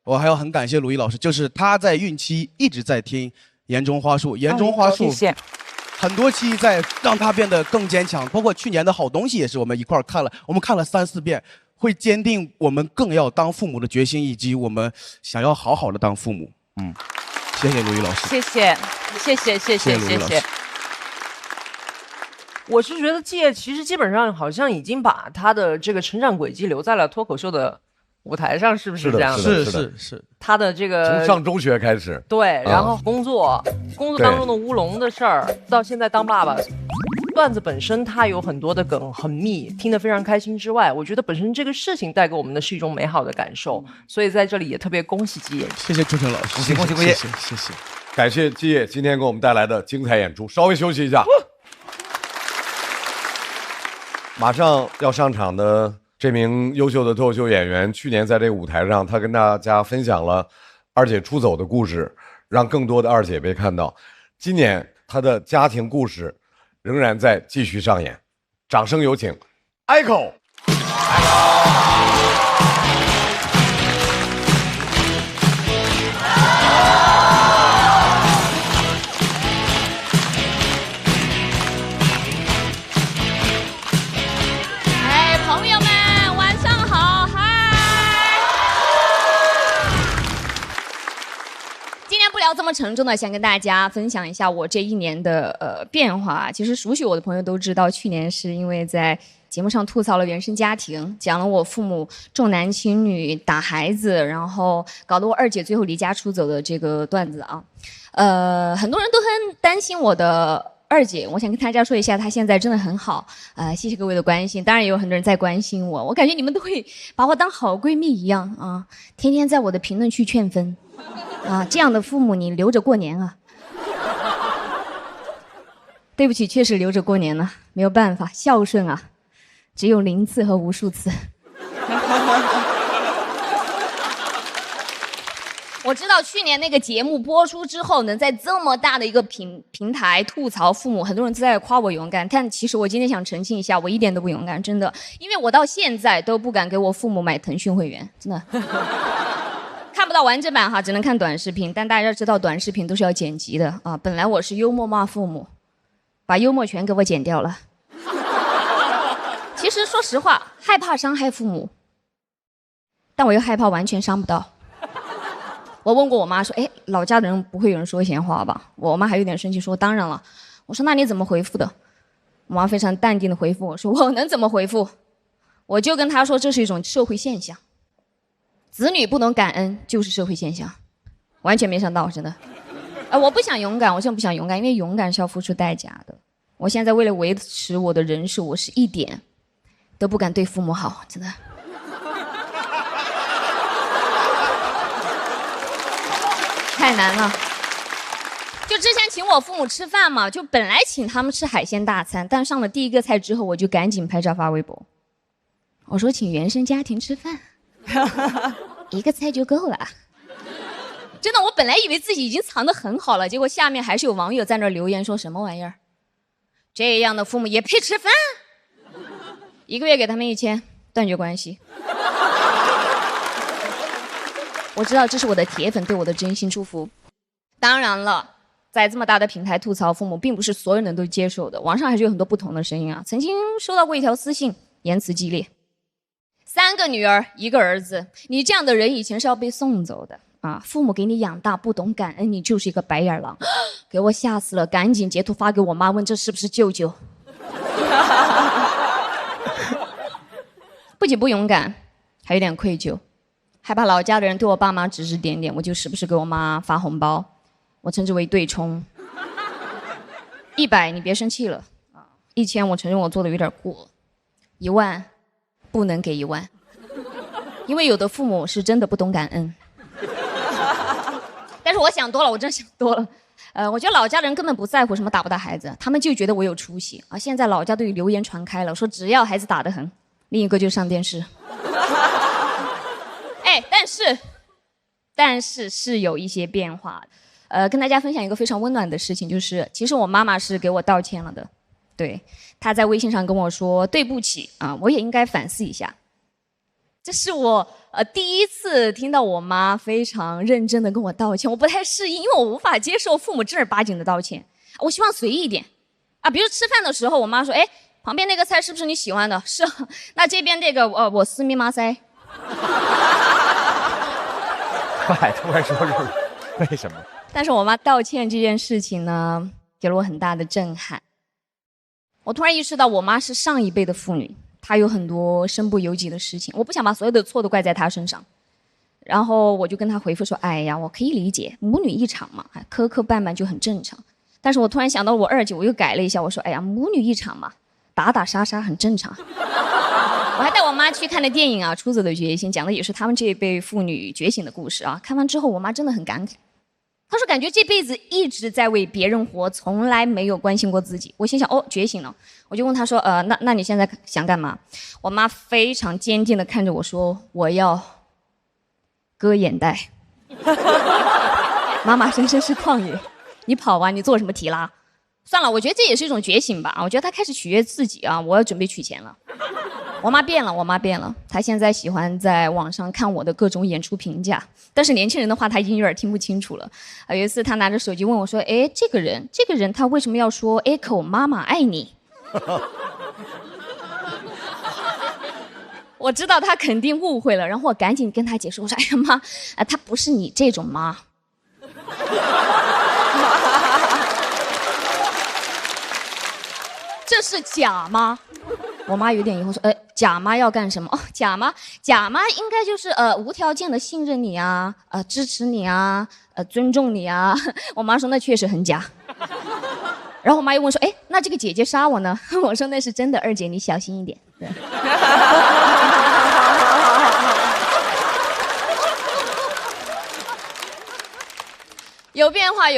Speaker 20: 我还要很感谢鲁豫老师，就是他在孕期一直在听言中花树，谢谢。很多期在让他变得更坚强，包括去年的好东西也是我们一块看了3、4遍，会坚定我们更要当父母的决心，以及我们想要好好的当父母。谢谢鲁豫老师，谢谢。
Speaker 17: 我是觉得季烨其实基本上好像已经把他的这个成长轨迹留在了脱口秀的舞台上，是不是这样的？
Speaker 8: 是。
Speaker 17: 他的这个
Speaker 2: 从上中学开始，
Speaker 17: 对，然后工作当中的乌龙的事儿，到现在当爸爸。段子本身它有很多的梗，很密，听得非常开心之外，我觉得本身这个事情带给我们的是一种美好的感受，所以在这里也特别恭喜季烨。
Speaker 8: 谢谢朱晨老师，
Speaker 6: 恭喜
Speaker 8: 谢谢。
Speaker 2: 感谢季烨今天给我们带来的精彩演出。稍微休息一下，马上要上场的这名优秀的脱口秀演员，去年在这个舞台上，他跟大家分享了二姐出走的故事，让更多的二姐被看到。今年他的家庭故事仍然在继续上演，掌声有请 Echo。
Speaker 1: 哎，朋友们，晚上好，嗨！今天不聊这么沉重的，想跟大家分享一下我这一年的变化。其实熟悉我的朋友都知道，去年是因为在节目上吐槽了原生家庭，讲了我父母重男轻女、打孩子，然后搞得我二姐最后离家出走的这个段子啊。很多人都很担心我的二姐，我想跟大家说一下，她现在真的很好。谢谢各位的关心，当然也有很多人在关心我，我感觉你们都会把我当好闺蜜一样啊，天天在我的评论区劝分啊，这样的父母你留着过年啊。对不起，确实留着过年了，没有办法，孝顺啊，只有0次和无数次。我知道去年那个节目播出之后，能在这么大的一个平台吐槽父母，很多人都在夸我勇敢，但其实我今天想澄清一下，我一点都不勇敢，真的，因为我到现在都不敢给我父母买腾讯会员，真的。看不到完整版哈，只能看短视频，但大家知道短视频都是要剪辑的啊。本来我是幽默骂父母，把幽默全给我剪掉了。其实说实话，害怕伤害父母，但我又害怕完全伤不到。我问过我妈说，哎，老家的人不会有人说闲话吧？我妈还有点生气说，当然了。我说那你怎么回复的？我妈非常淡定的回复我说，我能怎么回复？我就跟她说这是一种社会现象，子女不懂感恩就是社会现象，完全没想到，真的。我不想勇敢，我真的不想勇敢，因为勇敢是要付出代价的。我现在为了维持我的人设，我是一点都不敢对父母好，真的。太难了。就之前请我父母吃饭嘛，就本来请他们吃海鲜大餐，但上了第一个菜之后，我就赶紧拍照发微博，我说请原生家庭吃饭，一个菜就够了。真的，我本来以为自己已经藏得很好了，结果下面还是有网友在那留言说什么玩意儿，这样的父母也配吃饭？1个月给他们1000，断绝关系。我知道这是我的铁粉对我的真心祝福。当然了，在这么大的平台吐槽父母，并不是所有人都接受的，网上还是有很多不同的声音啊。曾经收到过一条私信，言辞激烈：3个女儿1个儿子，你这样的人以前是要被送走的啊！父母给你养大，不懂感恩，你就是一个白眼狼。给我吓死了，赶紧截图发给我妈，问这是不是舅舅。不仅不勇敢，还有点愧疚，害怕老家的人对我爸妈指指点点，我就时不时给我妈发红包，我称之为对冲。100你别生气了啊，1000我承认我做的有点过，1万不能给1万，因为有的父母是真的不懂感恩。但是我想多了，我真想多了。我觉得老家的人根本不在乎什么打不打孩子，他们就觉得我有出息啊。现在老家都有流言传开了，说只要孩子打得很，另一个就上电视。哎，但是是有一些变化的。跟大家分享一个非常温暖的事情，就是其实我妈妈是给我道歉了的。对，她在微信上跟我说对不起啊，我也应该反思一下。这是我第一次听到我妈非常认真的跟我道歉，我不太适应，因为我无法接受父母正儿八经的道歉，我希望随意一点啊。比如吃饭的时候，我妈说，哎，旁边那个菜是不是你喜欢的？是啊，那这边这个我私密马塞。
Speaker 6: 快，突然说是为什么？
Speaker 1: 但是我妈道歉这件事情呢，给了我很大的震撼。我突然意识到，我妈是上一辈的妇女，她有很多身不由己的事情，我不想把所有的错都怪在她身上。然后我就跟她回复说：“哎呀，我可以理解，母女一场嘛，磕磕绊绊就很正常。”但是我突然想到我二姐，我又改了一下，我说：“哎呀，母女一场嘛，打打杀杀很正常。”我还带我妈去看的电影啊，《出走的决心》，讲的也是他们这一辈妇女觉醒的故事啊。看完之后，我妈真的很感慨，她说感觉这辈子一直在为别人活，从来没有关心过自己。我心想，哦，觉醒了。我就问她说，那你现在想干嘛？我妈非常坚定地看着我说，我要割眼袋。妈妈人生是旷野，你跑啊，你做什么提拉？算了，我觉得这也是一种觉醒吧。我觉得她开始取悦自己啊，我要准备取钱了。我妈变了，她现在喜欢在网上看我的各种演出评价，但是年轻人的话她已经有点听不清楚了。有一次她拿着手机问我说：“哎，这个人他为什么要说 Echo 妈妈爱你？”我知道她肯定误会了，然后我赶紧跟她解释，我说：“哎呀妈，她不是你这种妈。”这是假妈。我妈有点疑惑说：“假妈要干什么？”哦，假妈应该就是无条件的信任你啊，支持你啊，尊重你啊。我妈说那确实很假。然后我妈又问说：“那这个姐姐杀我呢？”我说那是真的，二姐你小心一点。对。有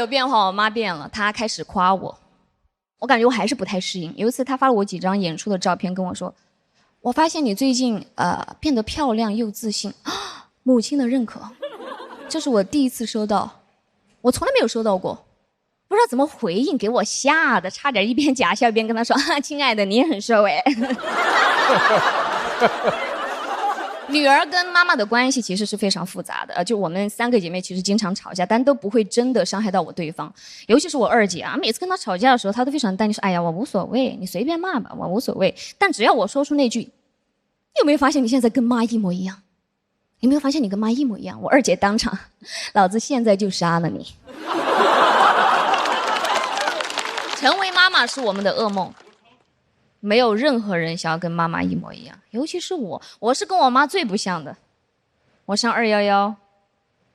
Speaker 1: 变化，我妈变了，她开始夸我。我感觉我还是不太适应。有一次，他发了我几张演出的照片，跟我说：“我发现你最近变得漂亮又自信。”母亲的认可，这是我第一次收到，我从来没有收到过，不知道怎么回应，给我吓得差点一边假笑一边跟他说：“亲爱的，你也很瘦哎。”女儿跟妈妈的关系其实是非常复杂的，就我们3个姐妹其实经常吵架，但都不会真的伤害到我对方。尤其是我二姐啊，每次跟她吵架的时候，她都非常淡定说：“哎呀，我无所谓，你随便骂吧，我无所谓。”但只要我说出那句：“你有没有发现你现在跟妈一模一样？有没有发现你跟妈一模一样？”我二姐当场：“老子现在就杀了你。”成为妈妈是我们的噩梦。没有任何人想要跟妈妈一模一样，尤其是我是跟我妈最不像的。我上211，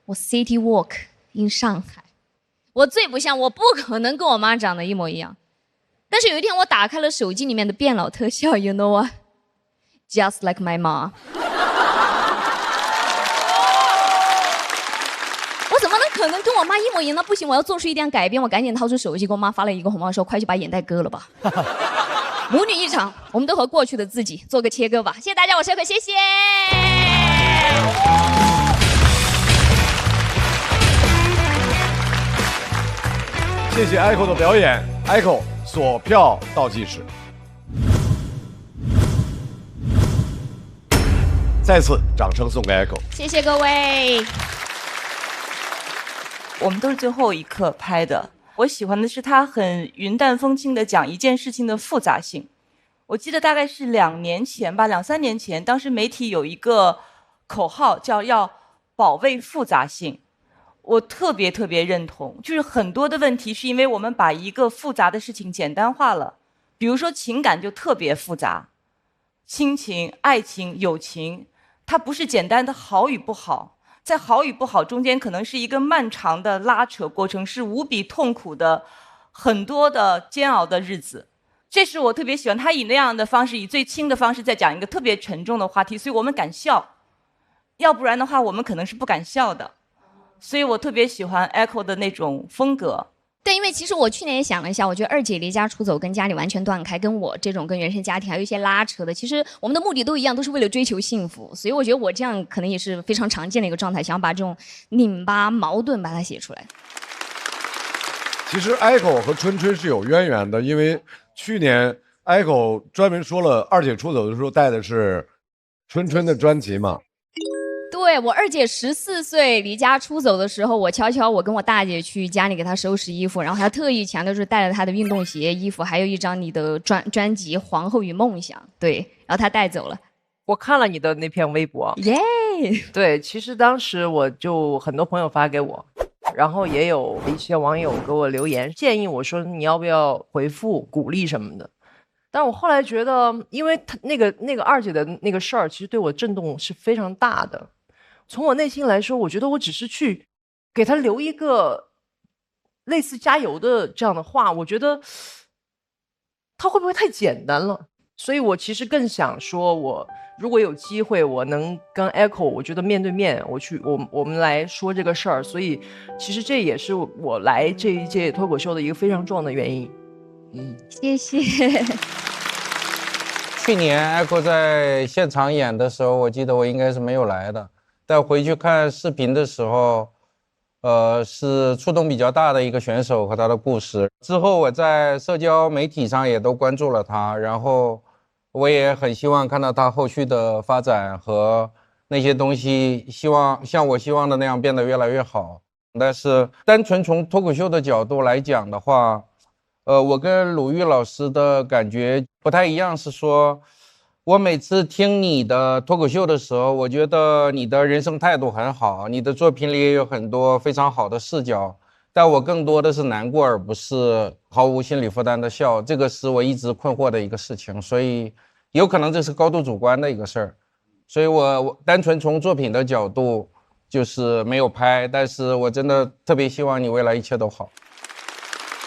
Speaker 1: 我 City Walk in 上海，我最不像，我不可能跟我妈长得一模一样。但是有一天我打开了手机里面的变老特效 ，You know what? Just like my mom。我怎么可能跟我妈一模一样呢？不行，我要做出一点改变。我赶紧掏出手机，给我妈发了一个红包，说：“快去把眼袋割了吧。”母女一场，我们都和过去的自己做个切割吧。谢谢大家，我是可，谢谢。
Speaker 2: 谢谢 Echo 的表演 ，Echo 锁票倒计时，再次掌声送给 Echo。
Speaker 1: 谢谢各位。
Speaker 4: 我们都是最后一刻拍的。我喜欢的是他很云淡风轻地讲一件事情的复杂性。我记得大概是2年前吧，2、3年前，当时媒体有一个口号叫要保卫复杂性，我特别认同。就是很多的问题是因为我们把一个复杂的事情简单化了，比如说情感就特别复杂，亲情、爱情、友情，它不是简单的好与不好。在好与不好中间可能是一个漫长的拉扯过程，是无比痛苦的很多的煎熬的日子。这是我特别喜欢他以那样的方式，以最轻的方式在讲一个特别沉重的话题，所以我们敢笑，要不然的话我们可能是不敢笑的。所以我特别喜欢 Echo 的那种风格。
Speaker 1: 对，因为其实我去年也想了一下，我觉得二姐离家出走跟家里完全断开，跟我这种跟原生家庭还有一些拉扯的，其实我们的目的都一样，都是为了追求幸福。所以我觉得我这样可能也是非常常见的一个状态，想要把这种拧巴矛盾把它写出来。
Speaker 2: 其实 Echo 和春春是有渊源的，因为去年 Echo 专门说了二姐出走的时候带的是春春的专辑嘛。
Speaker 1: 对，我二姐14岁离家出走的时候，我悄悄我跟我大姐去家里给她收拾衣服，然后还特意强调就是带了她的运动鞋、衣服，还有一张你的专辑《皇后与梦想》。对，然后她带走了。
Speaker 17: 我看了你的那篇微博，
Speaker 1: 耶！
Speaker 17: 对，其实当时我就很多朋友发给我，然后也有一些网友给我留言，建议我说你要不要回复鼓励什么的。但我后来觉得，因为他那个二姐的那个事儿，其实对我震动是非常大的。从我内心来说，我觉得我只是去给他留一个类似加油的这样的话，我觉得他会不会太简单了？所以我其实更想说，我如果有机会，我能跟 Echo， 我觉得面对面，我们来说这个事儿。所以其实这也是我来这一届脱口秀的一个非常重要的原因。
Speaker 1: 谢谢。
Speaker 10: 去年 Echo 在现场演的时候，我记得我应该是没有来的，但回去看视频的时候，是触动比较大的一个选手和他的故事。之后我在社交媒体上也都关注了他，然后我也很希望看到他后续的发展和那些东西，希望像我希望的那样变得越来越好。但是单纯从脱口秀的角度来讲的话，我跟鲁豫老师的感觉不太一样，是说我每次听你的脱口秀的时候，我觉得你的人生态度很好，你的作品里也有很多非常好的视角，但我更多的是难过，而不是毫无心理负担的笑，这个是我一直困惑的一个事情，所以有可能这是高度主观的一个事儿，所以我单纯从作品的角度就是没有拍，但是我真的特别希望你未来一切都好。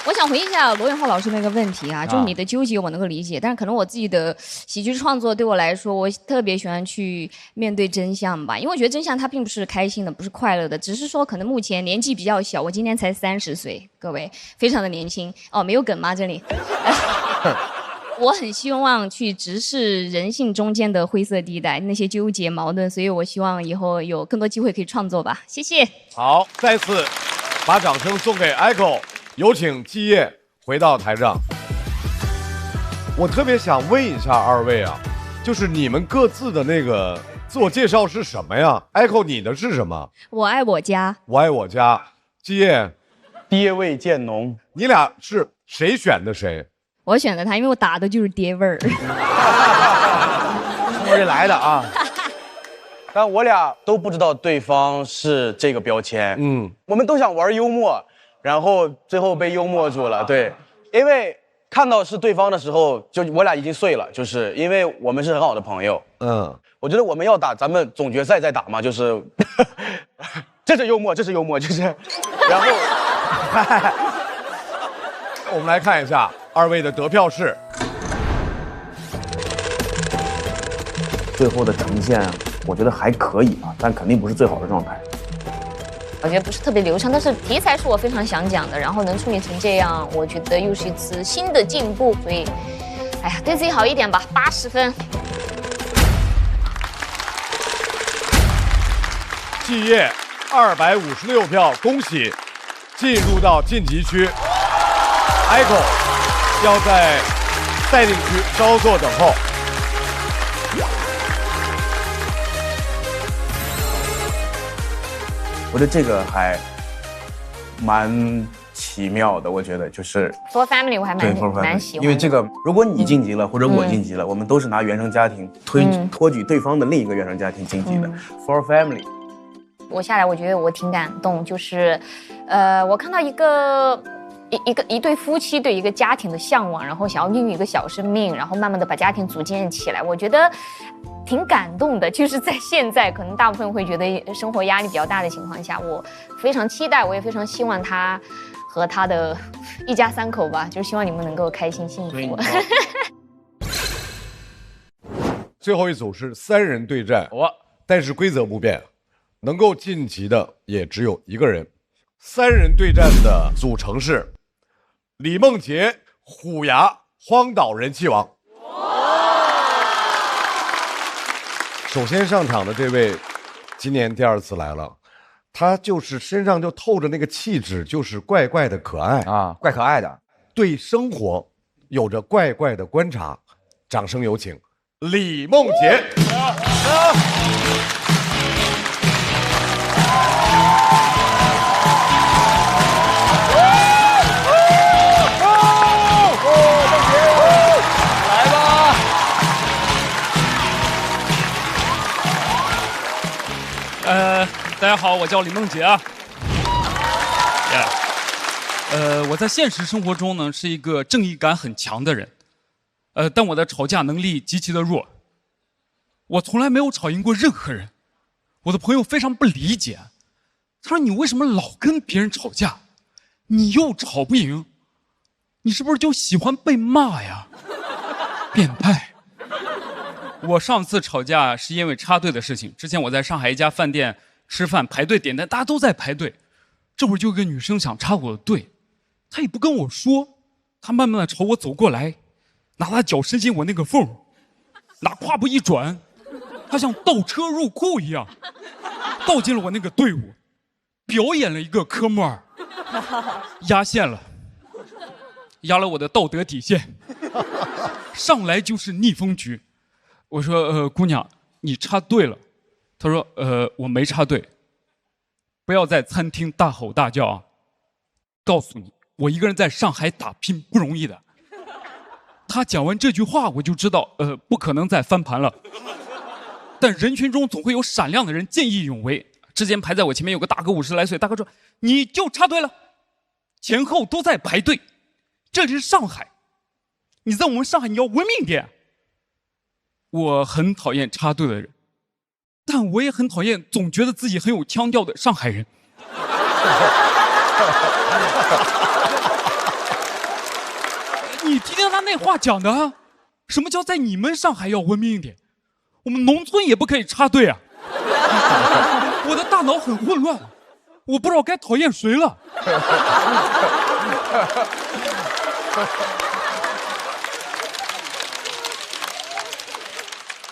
Speaker 1: 我想回应一下罗永浩老师那个问题啊，就是你的纠结我能够理解，但是可能我自己的喜剧创作对我来说，我特别喜欢去面对真相吧，因为我觉得真相它并不是开心的，不是快乐的，只是说可能目前年纪比较小，我今年才30岁，各位非常的年轻哦，没有梗吗这里？我很希望去直视人性中间的灰色地带，那些纠结矛盾，所以我希望以后有更多机会可以创作吧，谢谢。
Speaker 2: 好，再次把掌声送给 Echo。有请季业回到台上。我特别想问一下二位啊，就是你们各自的那个自我介绍是什么呀 ？Echo 你的是什么？
Speaker 1: 我爱我家。
Speaker 2: 我爱我家。季业，
Speaker 20: 爹味渐浓。
Speaker 2: 你俩是谁选的谁？
Speaker 1: 我选的他，因为我打的就是爹味儿。
Speaker 20: 从我这来的啊。但我俩都不知道对方是这个标签。我们都想玩幽默。然后最后被幽默住了，对，因为看到是对方的时候，就我俩已经碎了，就是因为我们是很好的朋友，我觉得我们要打咱们总决赛再打嘛，就是这是幽默，这是幽默，就是，然后
Speaker 2: 我们来看一下二位的得票是，
Speaker 21: 最后的呈现，我觉得还可以啊，但肯定不是最好的状态。
Speaker 1: 我觉得不是特别流畅，但是题材是我非常想讲的，然后能处理成这样，我觉得又是一次新的进步，所以，哎呀，对自己好一点吧，80分。
Speaker 2: 季业256票，恭喜进入到晋级区。Echo 要在待定区稍作等候。
Speaker 21: 我觉得这个还蛮奇妙的，我觉得就是
Speaker 1: For Family 我还蛮喜欢，
Speaker 21: 因为这个如果你晋级了或者我晋级了，我们都是拿原生家庭托举对方的另一个原生家庭晋级的。For Family，
Speaker 1: 我下来我觉得我挺感动，就是我看到一对夫妻对一个家庭的向往，然后想要孕育一个小生命，然后慢慢的把家庭组建起来，我觉得挺感动的。就是在现在可能大部分会觉得生活压力比较大的情况下，我非常期待，我也非常希望他和他的一家3口吧，就是希望你们能够开心幸福。
Speaker 2: 最后一组是3人对战，但是规则不变，能够晋级的也只有1个人。3人对战的组成是李梦洁、虎牙、荒岛人气王。首先上场的这位，今年第2次来了，他就是身上就透着那个气质，就是怪怪的可爱
Speaker 6: 啊，怪可爱的，
Speaker 2: 对生活有着怪怪的观察。掌声有请李梦洁。
Speaker 3: 大家好，我叫李梦洁啊。我在现实生活中呢是一个正义感很强的人，但我的吵架能力极其的弱，我从来没有吵赢过任何人。我的朋友非常不理解，他说：“你为什么老跟别人吵架？你又吵不赢，你是不是就喜欢被骂呀？变态！”我上次吵架是因为插队的事情。之前我在上海一家饭店吃饭，排队点单，大家都在排队。这会儿就有个女生想插我的队，她也不跟我说，她慢慢的朝我走过来，拿她脚伸进我那个缝，拿胯部一转，她像倒车入库一样，倒进了我那个队伍，表演了一个科目2，压线了，压了我的道德底线，上来就是逆风局。我说姑娘，你插队了。她说我没插队。不要在餐厅大吼大叫啊！告诉你，我一个人在上海打拼不容易的。她讲完这句话，我就知道不可能再翻盘了。但人群中总会有闪亮的人见义勇为。之前排在我前面有个大哥50来岁，大哥说：“你就插队了，前后都在排队，这里是上海，你在我们上海你要文明点。”我很讨厌插队的人，但我也很讨厌总觉得自己很有腔调的上海人。你听听他那话讲的，什么叫在你们上海要文明一点？我们农村也不可以插队啊！我的大脑很混乱，我不知道该讨厌谁了。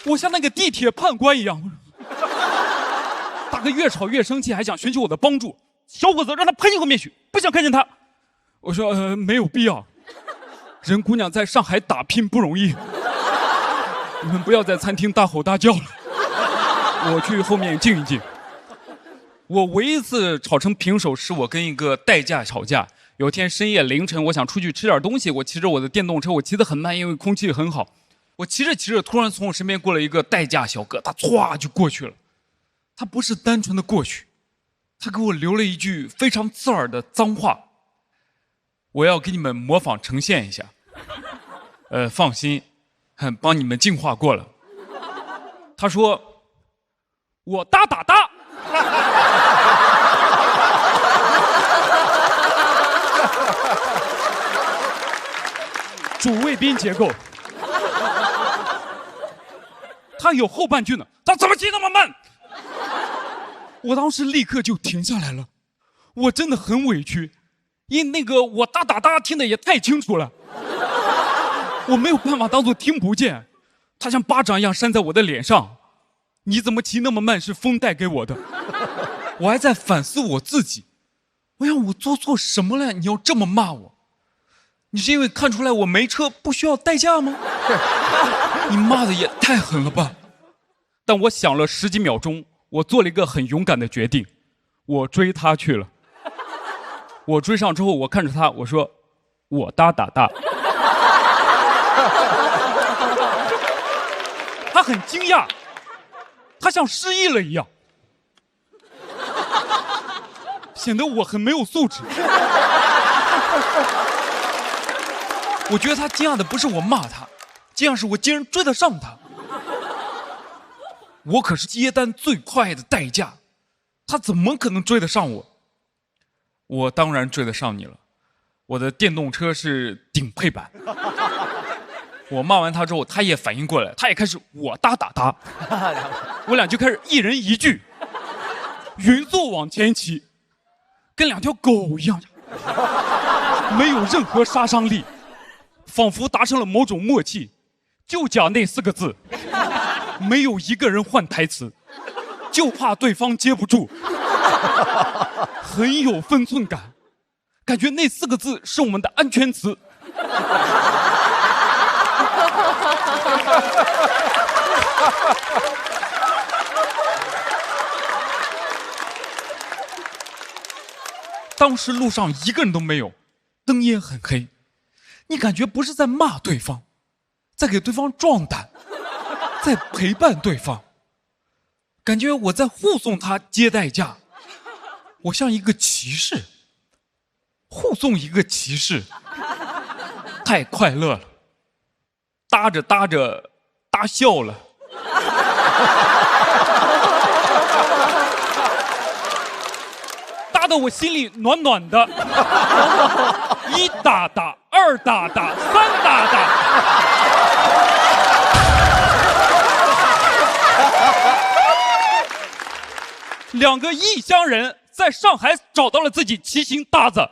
Speaker 3: 我像那个地铁判官一样，大哥越吵越生气，还想寻求我的帮助。小伙子，让他喷你后面去，不想看见他。我说没有必要，人姑娘在上海打拼不容易，你们不要在餐厅大吼大叫了。我去后面静一静。我唯一一次吵成平手是我跟一个代驾吵架。有天深夜凌晨，我想出去吃点东西，我骑着我的电动车，我骑得很慢，因为空气很好。我骑着骑着，突然从我身边过了一个代驾小哥，他歘就过去了。他不是单纯的过去，他给我留了一句非常刺耳的脏话。我要给你们模仿呈现一下。放心，帮你们净化过了。他说：“我哒哒哒。”主谓宾结构。他有后半句呢，他怎么骑那么慢？我当时立刻就停下来了，我真的很委屈，因那个我哒哒哒听的也太清楚了，我没有办法当做听不见，他像巴掌一样扇在我的脸上。你怎么骑那么慢？是风带给我的。我还在反思我自己，我想我做错什么了？你要这么骂我？你是因为看出来我没车不需要代驾吗？你骂的也太狠了吧！但我想了10几秒钟，我做了一个很勇敢的决定，我追他去了。我追上之后，我看着他，我说：“我哒哒哒。”他很惊讶，他像失忆了一样，显得我很没有素质。我觉得他惊讶的不是我骂他，惊讶是我竟然追得上他。我可是接单最快的代驾，他怎么可能追得上我？我当然追得上你了，我的电动车是顶配版。我骂完他之后，他也反应过来，他也开始我哒哒哒，我俩就开始一人一句，匀速往前骑，跟2条狗一样，没有任何杀伤力。仿佛达成了某种默契，就讲那4个字，没有一个人换台词，就怕对方接不住，很有分寸感，感觉那4个字是我们的安全词。当时路上一个人都没有，灯也很黑。你感觉不是在骂对方，在给对方壮胆，在陪伴对方，感觉我在护送他接代驾，我像一个骑士，护送一个骑士，太快乐了。搭着搭着搭笑了。搭得我心里暖暖的。一打打，二打打，三打打。两个异乡人在上海找到了自己骑行搭子，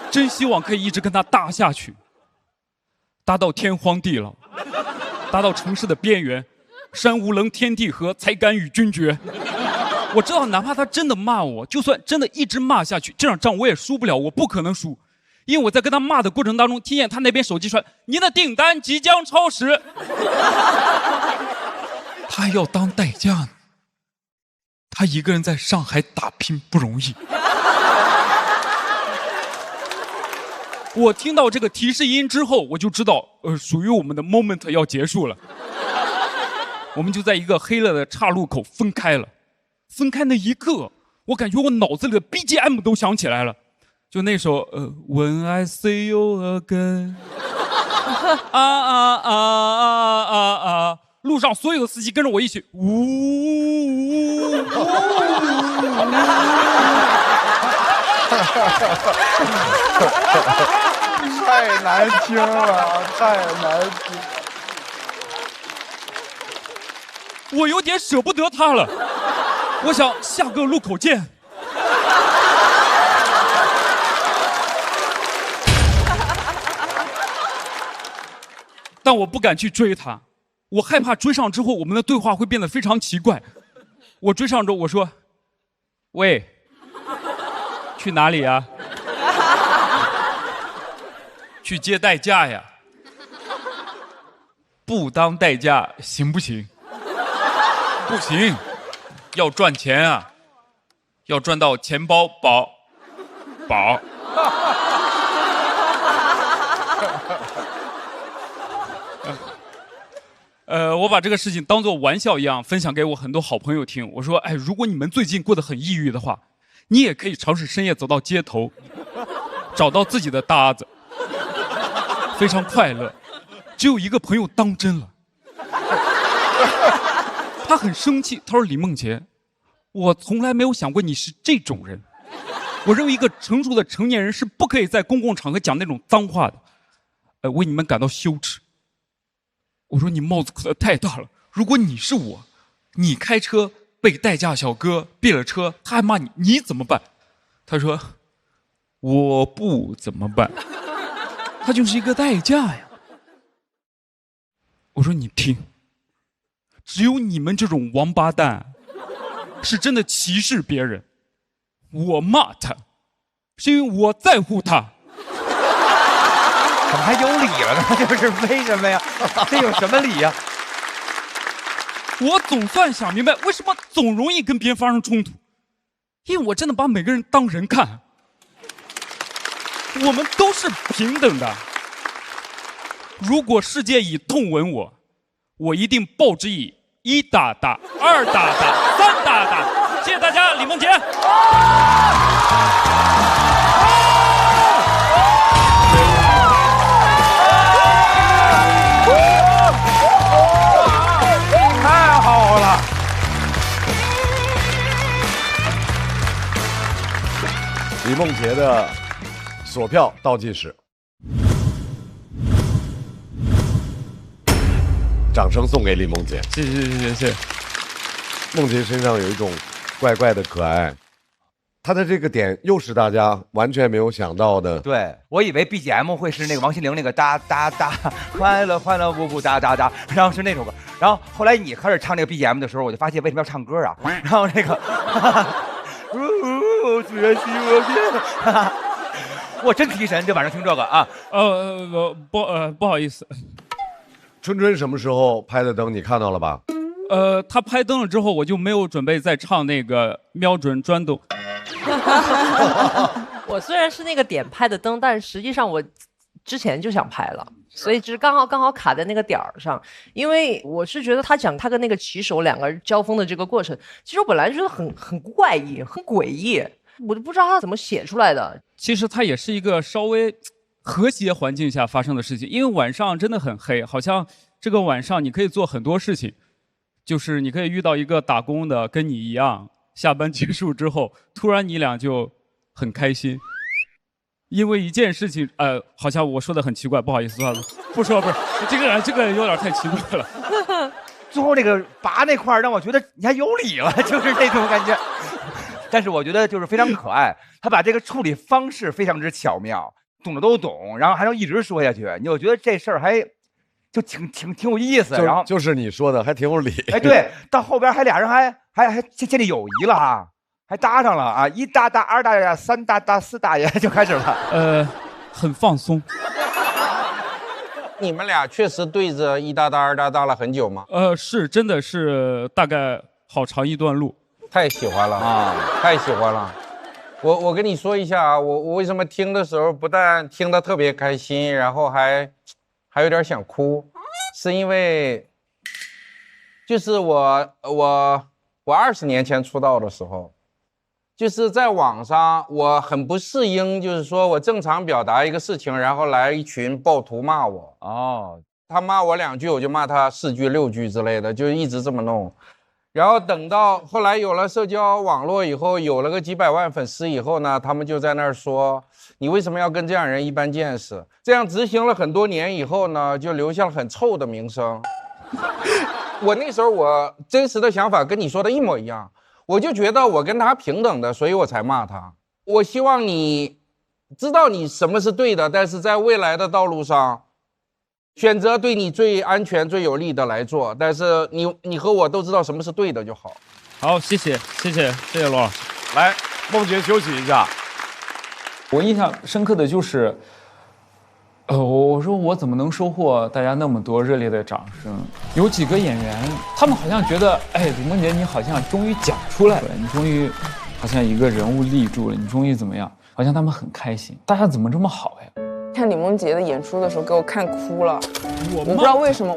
Speaker 3: 真希望可以一直跟他搭下去，搭到天荒地老，搭到城市的边缘，山无棱，天地合，才敢与君绝。我知道，哪怕他真的骂我，就算真的一直骂下去，这场仗我也输不了，我不可能输，因为我在跟他骂的过程当中，听见他那边手机传您的订单即将超时，他还要当代驾呢。他一个人在上海打拼不容易。我听到这个提示音之后，我就知道，属于我们的 moment 要结束了。我们就在一个黑了的岔路口分开了。分开那一刻，我感觉我脑子里的 BGM 都响起来了，就那首When I See You Again， 路上所有的司机跟着我一起
Speaker 9: 太难听了，太难听。
Speaker 3: 我有点舍不得他了，我想下个路口见。但我不敢去追他，我害怕追上之后我们的对话会变得非常奇怪。我追上之后我说：“喂，去哪里呀？去接代驾呀？不当代驾行不行？不行，要赚钱啊，要赚到钱包饱。我把这个事情当作玩笑一样分享给我很多好朋友听。我说，哎，如果你们最近过得很抑郁的话，你也可以尝试深夜走到街头，找到自己的搭子，非常快乐。只有一个朋友当真了，他很生气，他说：“李梦洁，我从来没有想过你是这种人。我认为一个成熟的成年人是不可以在公共场合讲那种脏话的，为你们感到羞耻。”我说：“你帽子可太大了，如果你是我，你开车被代驾小哥别了车，他还骂你，你怎么办？”他说：“我不怎么办，他就是一个代驾呀。”我说：“你听，只有你们这种王八蛋是真的歧视别人。我骂他是因为我在乎他。”
Speaker 6: 怎么还有理了呢？就是为什么呀？这有什么理呀？
Speaker 3: 我总算想明白为什么总容易跟别人发生冲突，因为我真的把每个人当人看，我们都是平等的。如果世界以痛吻我，我一定报之以一打打，二打打，三打打。谢谢大家，李梦洁。
Speaker 6: 太好了！
Speaker 2: 李梦洁的锁票倒计时，掌声送给李梦洁。
Speaker 3: 谢谢。
Speaker 2: 梦洁身上有一种怪怪的可爱，她的这个点又是大家完全没有想到的。
Speaker 6: 对，我以为 BGM 会是那个王心凌那个哒哒哒，快乐快乐不哒哒哒，然后是那首歌。然后后来你开始唱这个 BGM 的时候，我就发现为什么要唱歌啊？然后那个，我真提神，这晚上听这个啊。
Speaker 3: 不好意思。
Speaker 2: 春春什么时候拍的灯？你看到了吧？
Speaker 3: 他拍灯了之后，我就没有准备再唱那个瞄准转动。
Speaker 17: 我虽然是那个点拍的灯，但是实际上我之前就想拍了，所以就是刚好卡在那个点儿上。因为我是觉得他讲他跟那个骑手两个人交锋的这个过程，其实我本来觉得很怪异、很诡异，我就不知道他怎么写出来的。
Speaker 3: 其实他也是一个稍微和谐环境下发生的事情。因为晚上真的很黑，好像这个晚上你可以做很多事情，就是你可以遇到一个打工的跟你一样，下班结束之后，突然你俩就很开心，因为一件事情，好像我说的很奇怪，不好意思，算了，不说，不是这个有点太奇怪了。
Speaker 6: 最后那个拔那块让我觉得你还有理了，就是那种感觉。但是我觉得就是非常可爱，他把这个处理方式非常之巧妙，懂的都懂，然后还能一直说下去。你就觉得这事儿还就挺有意思。然后
Speaker 2: 就是你说的还挺有理。
Speaker 6: 哎，对，到后边还俩人还建立友谊了啊，还搭上了啊，一搭搭二大爷三搭搭四大爷就开始了。
Speaker 3: 很放松。
Speaker 10: 你们俩确实对着一搭搭二搭搭了很久吗？
Speaker 3: 是，真的是大概好长一段路。
Speaker 10: 太喜欢了啊，太喜欢了。我跟你说一下啊，我为什么听的时候不但听得特别开心，然后还有点想哭，是因为就是我20年前出道的时候，就是在网上我很不适应，就是说我正常表达一个事情，然后来一群暴徒骂我。
Speaker 6: 哦，
Speaker 10: 他骂我2句，我就骂他4句6句之类的，就一直这么弄。然后等到后来有了社交网络以后，有了个几百万粉丝以后呢，他们就在那儿说你为什么要跟这样人一般见识？这样执行了很多年以后呢，就留下了很臭的名声。我那时候我真实的想法跟你说的一模一样，我就觉得我跟他平等的，所以我才骂他。我希望你知道你什么是对的，但是在未来的道路上选择对你最安全最有利的来做，但是你和我都知道什么是对的就好。
Speaker 3: 好，谢谢罗老师。
Speaker 2: 来，梦洁休息一下。
Speaker 7: 我印象深刻的就是，我说我怎么能收获大家那么多热烈的掌声？有几个演员，他们好像觉得，哎，李梦洁你好像终于讲出来了，你终于好像一个人物立住了，你终于怎么样？好像他们很开心，大家怎么这么好呀？
Speaker 15: 看李梦洁的演出的时候，给我看哭了。我不知道为什么，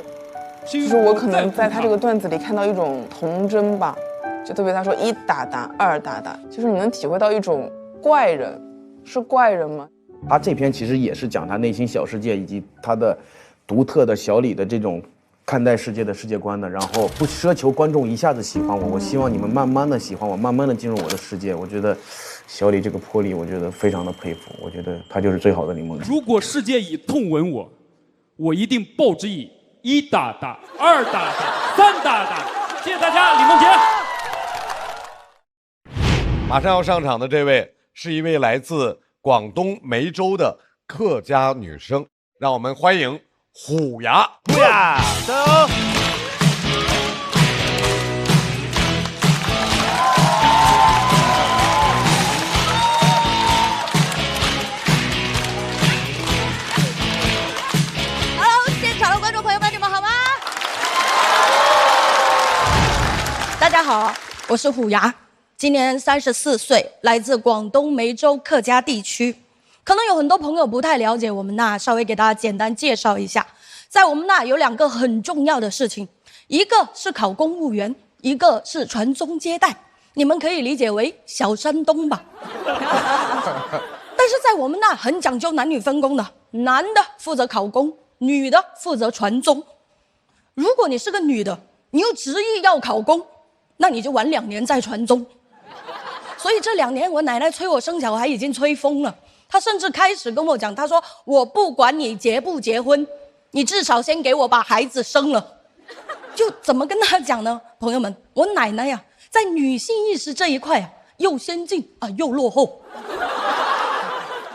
Speaker 15: 就是我可能在他这个段子里看到一种童真吧，就特别他说1打打2打打，就是你能体会到一种怪人，是怪人吗？
Speaker 21: 他这篇其实也是讲他内心小世界以及他的独特的小李的这种看待世界的世界观的，然后不奢求观众一下子喜欢我，我希望你们慢慢的喜欢我，慢慢的进入我的世界。我觉得小李这个魄力，我觉得非常的佩服，我觉得他就是最好的李梦洁。
Speaker 3: 如果世界以痛吻我，我一定报之以1打打2打打3打打。谢谢大家，李梦洁。
Speaker 2: 马上要上场的这位是一位来自广东梅州的客家女生，让我们欢迎虎牙。
Speaker 6: 虎牙，走。
Speaker 23: 现场的观众朋友们，你们好吗？大家好，我是虎牙，今年34岁，来自广东梅州客家地区。可能有很多朋友不太了解我们那，稍微给大家简单介绍一下。在我们那有2个很重要的事情，一个是考公务员，一个是传宗接代，你们可以理解为小山东吧。但是在我们那很讲究男女分工的，男的负责考公，女的负责传宗。如果你是个女的，你又执意要考公，那你就晚2年再传宗。所以这2年我奶奶催我生小孩已经催疯了，她甚至开始跟我讲，她说我不管你结不结婚，你至少先给我把孩子生了。就怎么跟她讲呢？朋友们，我奶奶呀，在女性意识这一块啊，又先进啊又落后。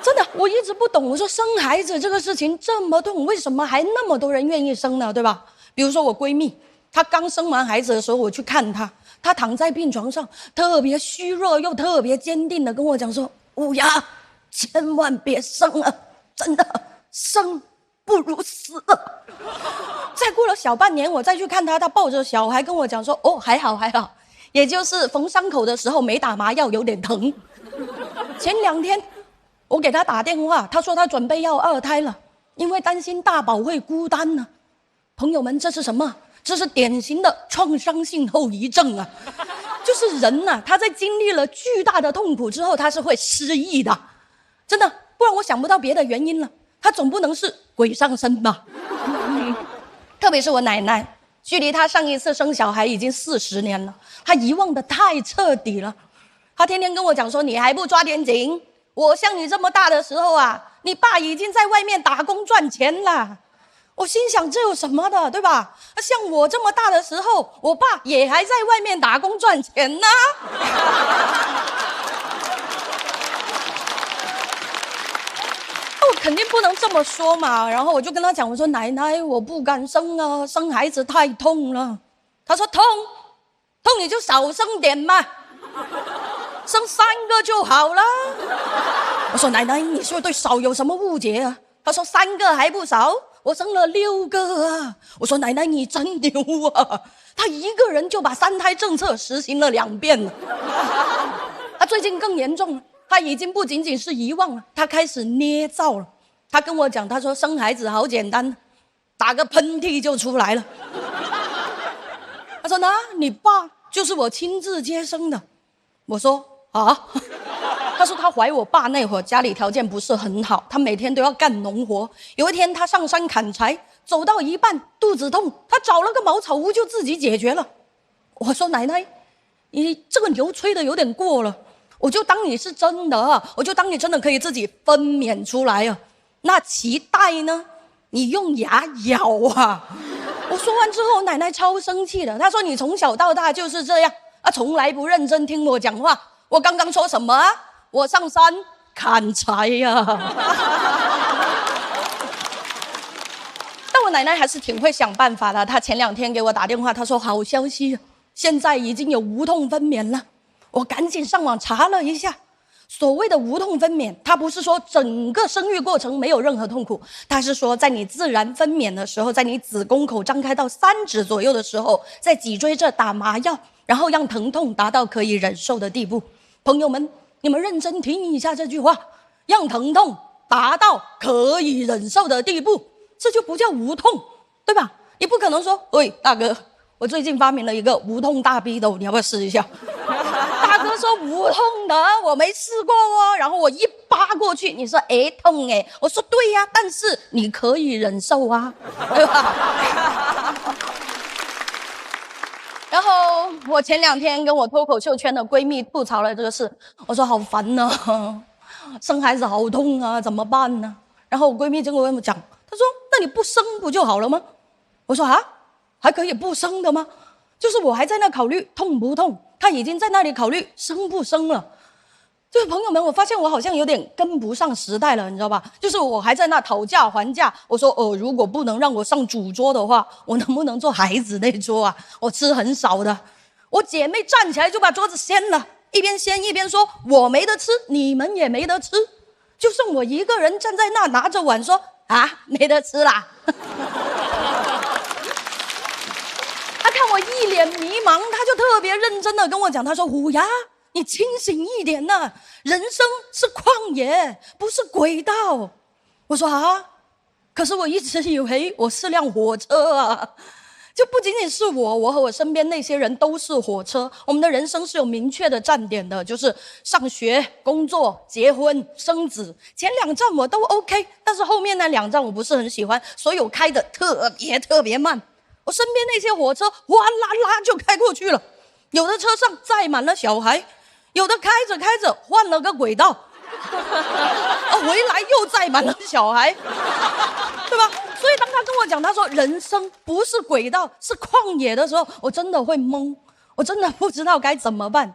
Speaker 23: 真的，我一直不懂，我说生孩子这个事情这么痛，为什么还那么多人愿意生呢？对吧？比如说我闺蜜，她刚生完孩子的时候，我去看她，她躺在病床上，特别虚弱又特别坚定的跟我讲说：“虎牙，千万别生了，真的生不如死了。”再过了小半年，我再去看她，她抱着小孩跟我讲说：“哦，还好还好，也就是缝伤口的时候没打麻药，有点疼。”前2天。我给他打电话，他说他准备要2胎了，因为担心大宝会孤单呢。朋友们，这是什么？这是典型的创伤性后遗症啊！就是人呐，他在经历了巨大的痛苦之后，他是会失忆的，真的，不然我想不到别的原因了。他她总不能是鬼上身吧？特别是我奶奶，距离她上一次生小孩已经40年了，她遗忘的太彻底了。她天天跟我讲说：“你还不抓点紧？我像你这么大的时候啊，你爸已经在外面打工赚钱了。”我心想，这有什么的，对吧？像我这么大的时候，我爸也还在外面打工赚钱呢。我肯定不能这么说嘛。然后我就跟他讲，我说奶奶，我不敢生啊，生孩子太痛了。他说痛你就少生点嘛，生3个就好了。我说奶奶，你说对少有什么误解啊？他说3个还不少。我生了6个啊！我说奶奶你真牛啊！他一个人就把3胎政策实行了2遍了。他最近更严重了，他已经不仅仅是遗忘了，他开始捏造了。他跟我讲，他说生孩子好简单，打个喷嚏就出来了。他说那你爸就是我亲自接生的。我说啊。他说他怀我爸那会儿家里条件不是很好，他每天都要干农活。有一天他上山砍柴，走到一半肚子痛，他找了个茅草屋就自己解决了。我说奶奶，你这个牛吹的有点过了，我就当你是真的，我就当你真的可以自己分娩出来啊。那脐带呢？你用牙咬啊！我说完之后，奶奶超生气的，她说你从小到大就是这样啊，从来不认真听我讲话。我刚刚说什么啊？我上山砍柴呀。但我奶奶还是挺会想办法的。她前2天给我打电话，她说好消息，现在已经有无痛分娩了。我赶紧上网查了一下，所谓的无痛分娩，它不是说整个生育过程没有任何痛苦，它是说在你自然分娩的时候，在你子宫口张开到3指左右的时候，在脊椎这打麻药，然后让疼痛达到可以忍受的地步。朋友们，你们认真听一下这句话，让疼痛达到可以忍受的地步，这就不叫无痛，对吧？你不可能说，喂，大哥，我最近发明了一个无痛大逼斗，你要不要试一下？大哥说无痛的，我没试过哦。然后我一扒过去，你说哎痛哎，我说对呀，但是你可以忍受啊，对吧？然后我前2天跟我脱口秀圈的闺蜜吐槽了这个事，我说好烦呐，生孩子好痛啊，怎么办呢？然后我闺蜜就跟我讲，她说那你不生不就好了吗？我说啊，还可以不生的吗？就是我还在那考虑痛不痛，她已经在那里考虑生不生了。就是朋友们，我发现我好像有点跟不上时代了，你知道吧？就是我还在那讨价还价。我说如果不能让我上主桌的话，我能不能做孩子那桌啊？我吃很少的。我姐妹站起来就把桌子掀了，一边掀一边说我没得吃，你们也没得吃，就剩我一个人站在那拿着碗说啊没得吃啦。他看我一脸迷茫，他就特别认真的跟我讲，他说虎牙，你清醒一点呐，人生是旷野，不是轨道。我说啊，可是我一直以为我是辆火车啊。就不仅仅是我和我身边那些人都是火车，我们的人生是有明确的站点的，就是上学、工作、结婚、生子。前2站我都 OK， 但是后面那2站我不是很喜欢，所以我开的特别慢。我身边那些火车哗啦啦就开过去了，有的车上载满了小孩，有的开着开着换了个轨道，回来又载满了小孩，对吧？所以当他跟我讲，他说人生不是轨道是旷野的时候，我真的会懵，我真的不知道该怎么办。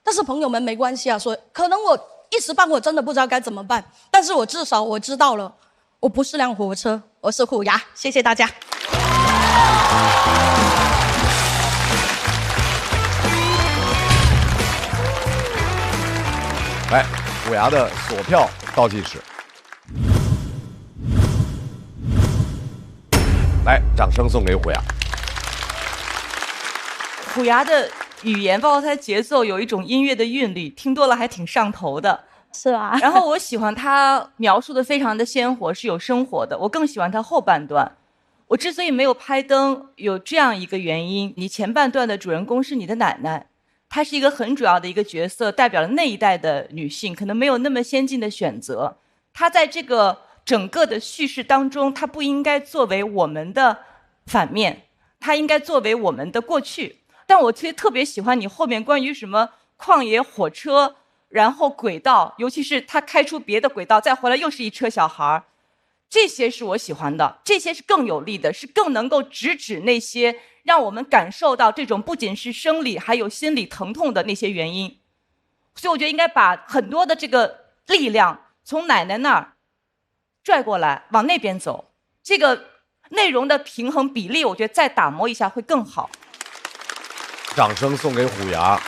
Speaker 23: 但是朋友们没关系啊，说可能我一时半会真的不知道该怎么办，但是我至少我知道了，我不是辆火车，我是虎牙。谢谢大家。
Speaker 2: 来，虎牙的锁票倒计时，来，掌声送给虎牙。
Speaker 4: 虎牙的语言包括它的节奏有一种音乐的韵律，听多了还挺上头的。
Speaker 5: 是啊。
Speaker 4: 然后我喜欢他描述的非常的鲜活，是有生活的。我更喜欢他后半段。我之所以没有拍灯，有这样一个原因：你前半段的主人公是你的奶奶，她是一个很主要的一个角色，代表了那一代的女性，可能没有那么先进的选择。她在这个整个的叙事当中，它不应该作为我们的反面，它应该作为我们的过去。但我其实特别喜欢你后面关于什么旷野火车，然后轨道，尤其是他开出别的轨道，再回来又是一车小孩，这些是我喜欢的，这些是更有力的，是更能够直指那些让我们感受到这种不仅是生理还有心理疼痛的那些原因。所以我觉得应该把很多的这个力量从奶奶那儿拽过来，往那边走。这个内容的平衡比例，我觉得再打磨一下会更好。
Speaker 2: 掌声送给虎牙。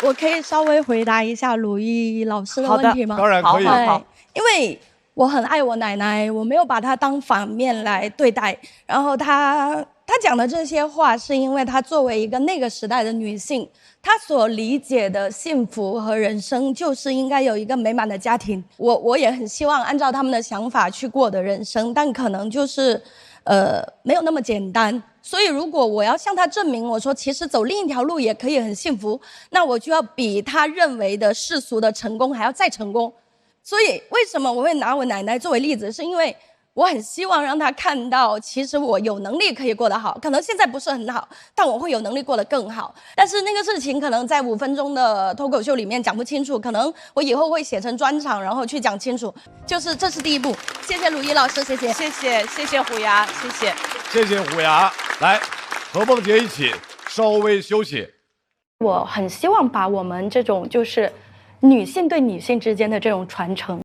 Speaker 23: 我可以稍微回答一下鲁豫老师的问题吗？
Speaker 2: 当然可以。
Speaker 23: 对，因为我很爱我奶奶，我没有把她当反面来对待。然后她讲的这些话，是因为她作为一个那个时代的女性，她所理解的幸福和人生，就是应该有一个美满的家庭。我也很希望按照他们的想法去过的人生，但可能就是没有那么简单。所以如果我要向他证明，我说其实走另一条路也可以很幸福，那我就要比他认为的世俗的成功还要再成功。所以为什么我会拿我奶奶作为例子，是因为我很希望让他看到，其实我有能力可以过得好，可能现在不是很好，但我会有能力过得更好。但是那个事情可能在5分钟的脱口秀里面讲不清楚，可能我以后会写成专场，然后去讲清楚。就是这是第一步。谢谢鲁豫老师，谢谢，
Speaker 4: 谢谢虎牙，谢谢
Speaker 2: 虎牙。来，和梦洁一起稍微休息。
Speaker 23: 我很希望把我们这种就是女性对女性之间的这种传承。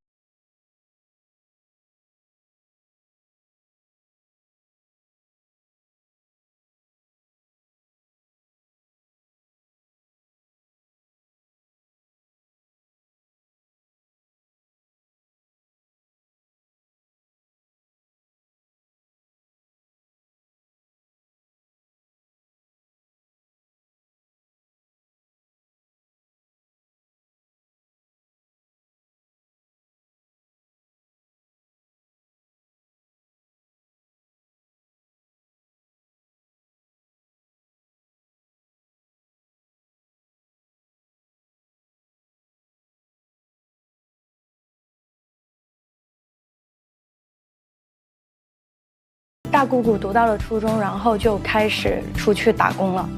Speaker 23: 大姑姑读到了初中，然后就开始出去打工了。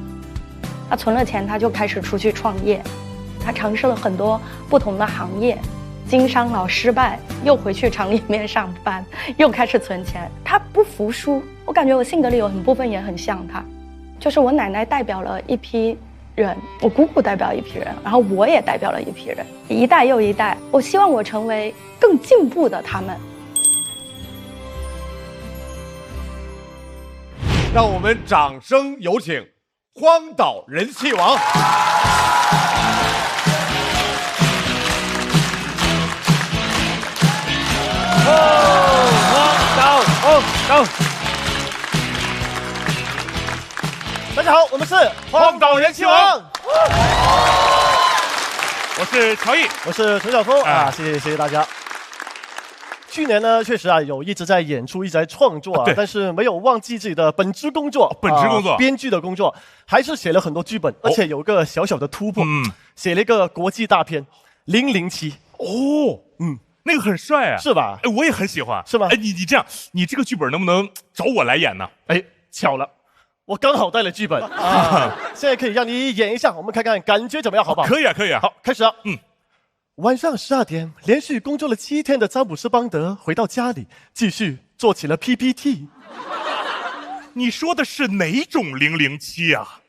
Speaker 23: 她存了钱，她就开始出去创业。她尝试了很多不同的行业，经商老失败，又回去厂里面上班，又开始存钱。她不服输，我感觉我性格里有很部分也很像她。就是我奶奶代表了一批人，我姑姑代表一批人，然后我也代表了一批人，一代又一代。我希望我成为更进步的他们。
Speaker 2: 让我们掌声有请荒岛人气王。
Speaker 14: 荒岛，大家好，我们是
Speaker 2: 荒岛人气王。
Speaker 14: 我是乔毅，我是陈晓峰啊，谢谢大家。去年呢，确实啊，有一直在演出，一直在创作啊，但是没有忘记自己的本职工作，编剧的工作，还是写了很多剧本，而且有个小小的突破，写了一个国际大片《007》。
Speaker 16: 哦，那个很帅啊，
Speaker 14: 是吧？
Speaker 16: 哎，我也很喜欢，
Speaker 14: 是吧？
Speaker 16: 哎，你这样，你这个剧本能不能找我来演呢？
Speaker 14: 哎，巧了，我刚好带了剧本啊，现在可以让你演一下，我们看看感觉怎么样，好不好？
Speaker 16: 可以啊，可以啊。
Speaker 14: 好，开始啊。晚上12点，连续工作了7天的詹姆斯·邦德回到家里，继续做起了 PPT。
Speaker 16: 你说的是哪种007啊？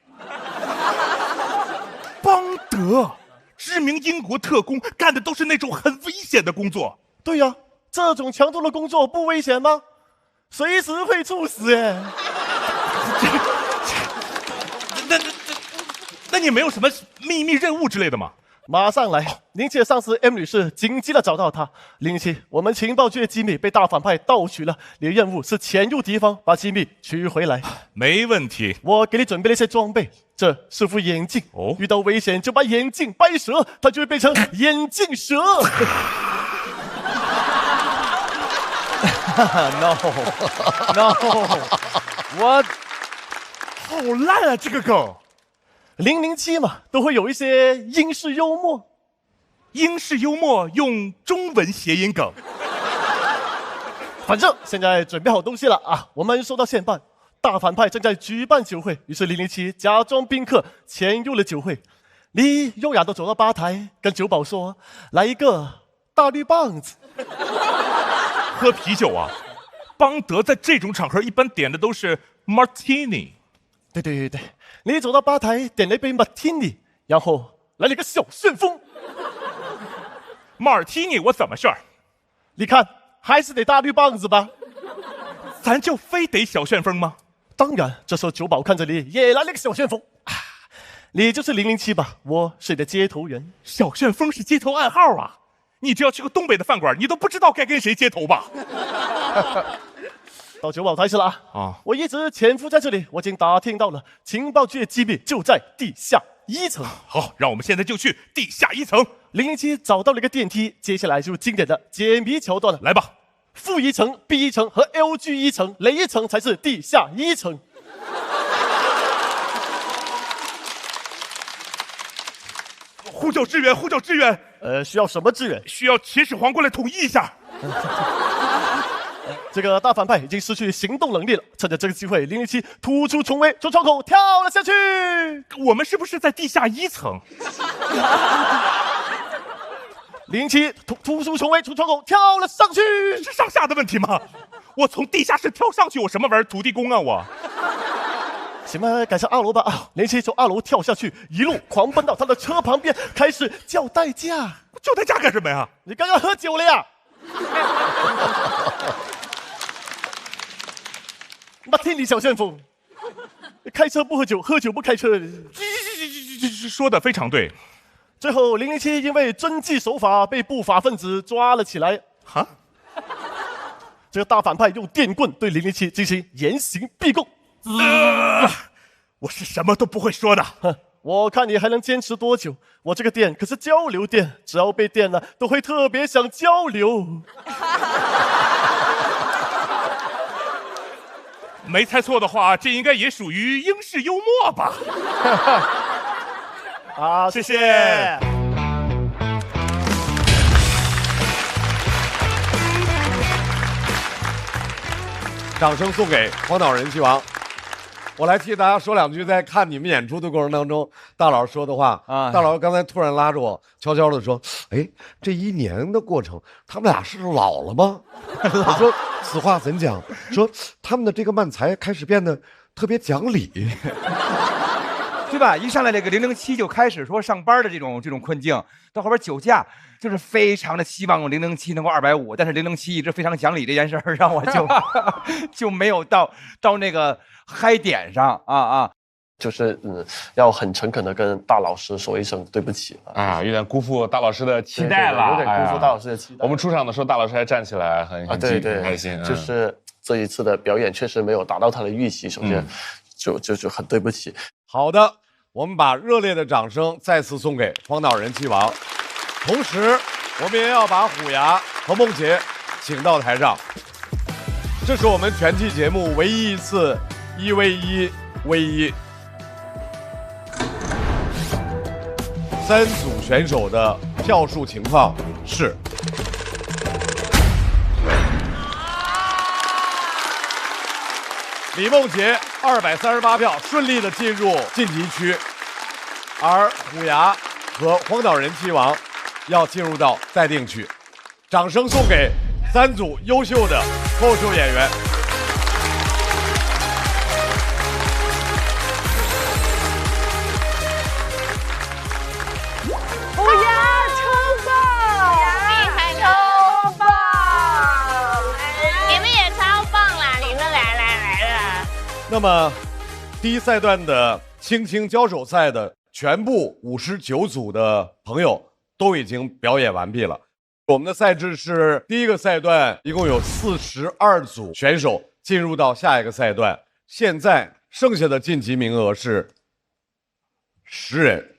Speaker 16: 邦德，知名英国特工，干的都是那种很危险的工作。
Speaker 14: 对呀，这种强度的工作不危险吗？随时会猝死耶。
Speaker 16: 那你没有什么秘密任务之类的吗？
Speaker 14: 马上来！007的上司 M 女士紧急的找到他。007，我们情报局的机密被大反派盗取了，你的任务是潜入敌方，把机密取回来。
Speaker 16: 没问题。
Speaker 14: 我给你准备了一些装备，这是副眼镜。遇到危险就把眼镜掰折，它就会变成眼镜蛇。
Speaker 16: No， 我好烂啊，这个梗。
Speaker 14: 007嘛，都会有一些英式幽默。
Speaker 16: 英式幽默用中文谐音梗。
Speaker 14: 反正现在准备好东西了啊！我们收到线报，大反派正在举办酒会，于是007假装宾客潜入了酒会。你优雅地走到吧台，跟酒保说：“来一个大绿棒子。”
Speaker 16: 喝啤酒啊？邦德在这种场合一般点的都是 Martini。
Speaker 14: 对，你走到吧台点了一杯 Martini， 然后来了一个小旋风。
Speaker 16: Martini 我怎么炫？
Speaker 14: 你看。还是得大绿棒子吧，
Speaker 16: 咱就非得小旋风吗？
Speaker 14: 当然，这时候酒保看着你，也来了个小旋风。你就是007吧？我是你的接头人。
Speaker 16: 小旋风是接头暗号啊！你只要去个东北的饭馆，你都不知道该跟谁接头吧？
Speaker 14: 到酒保台去了啊！我一直潜伏在这里，我已经打听到了情报局的机密就在地下1层。
Speaker 16: 好，让我们现在就去地下1层。
Speaker 14: 007找到了一个电梯，接下来就是经典的解谜桥段了。
Speaker 16: 来吧，
Speaker 14: 负1层、B1层和 LG 1层，哪一层才是地下1层？
Speaker 16: 呼叫支援！呼叫支援！
Speaker 14: 需要什么支援？
Speaker 16: 需要秦始皇过来统一一下。
Speaker 14: 这个大反派已经失去行动能力了，趁着这个机会，007突出重围，从窗口跳了下去。
Speaker 16: 我们是不是在地下1层
Speaker 14: ？007突出重围，从窗口跳了上去。
Speaker 16: 是上下的问题吗？我从地下室跳上去，我什么玩意儿？土地公啊我！
Speaker 14: 行吧，改成2楼吧啊！007从2楼跳下去，一路狂奔到他的车旁边，开始叫代驾。
Speaker 16: 叫代驾干什么呀？
Speaker 14: 你刚刚喝酒了呀？马天尼小旋风，开车不喝酒，喝酒不开车。
Speaker 16: 说的非常对。
Speaker 14: 最后007因为遵纪守法被不法分子抓了起来。
Speaker 16: 哈，
Speaker 14: 这个大反派用电棍对007进行严刑逼供。
Speaker 16: 我是什么都不会说的。
Speaker 14: 我看你还能坚持多久？我这个电可是交流电，只要被电了，都会特别想交流。
Speaker 16: 没猜错的话，这应该也属于英式幽默吧？
Speaker 14: 好，
Speaker 16: 谢谢。
Speaker 2: 掌声送给荒岛人气王。我来替大家说两句，在看你们演出的过程当中，大佬说的话啊。大佬刚才突然拉着我，悄悄地说：“哎，这1年的过程，他们俩是老了吗？”我说：“此话怎讲？”说他们的这个漫才开始变得特别讲理，
Speaker 6: 对吧？一上来这个007就开始说上班的这种困境，到后边酒驾。就是非常的希望007能够250，但是007一直非常讲理这件事儿，让我就没有到那个嗨点上啊。
Speaker 11: 就是要很诚恳的跟大老师说一声对不起了
Speaker 9: 啊，有点辜负大老师的期待了，
Speaker 11: 有点辜负大老师的期待。
Speaker 9: 我们出场的时候，大老师还站起来，很
Speaker 11: 对
Speaker 9: 开心。
Speaker 11: 就是这一次的表演确实没有达到他的预期，首先就很对不起。
Speaker 2: 好的，我们把热烈的掌声再次送给荒岛人气王。同时，我们也要把虎牙和梦洁请到台上。这是我们全期节目唯一一次1v1 V1。3组选手的票数情况是：李梦洁238票，顺利的进入晋级区，而虎牙和荒岛人气王要进入到待定区。掌声送给3组优秀的脱口秀演员。
Speaker 5: 虎牙超棒，
Speaker 18: 你还超棒，你们也超棒啦！你们来了。
Speaker 2: 那么，第一赛段的轻轻交手赛的全部59组的朋友都已经表演完毕了。我们的赛制是：第一个赛段一共有42组选手进入到下一个赛段，现在剩下的晋级名额是10人。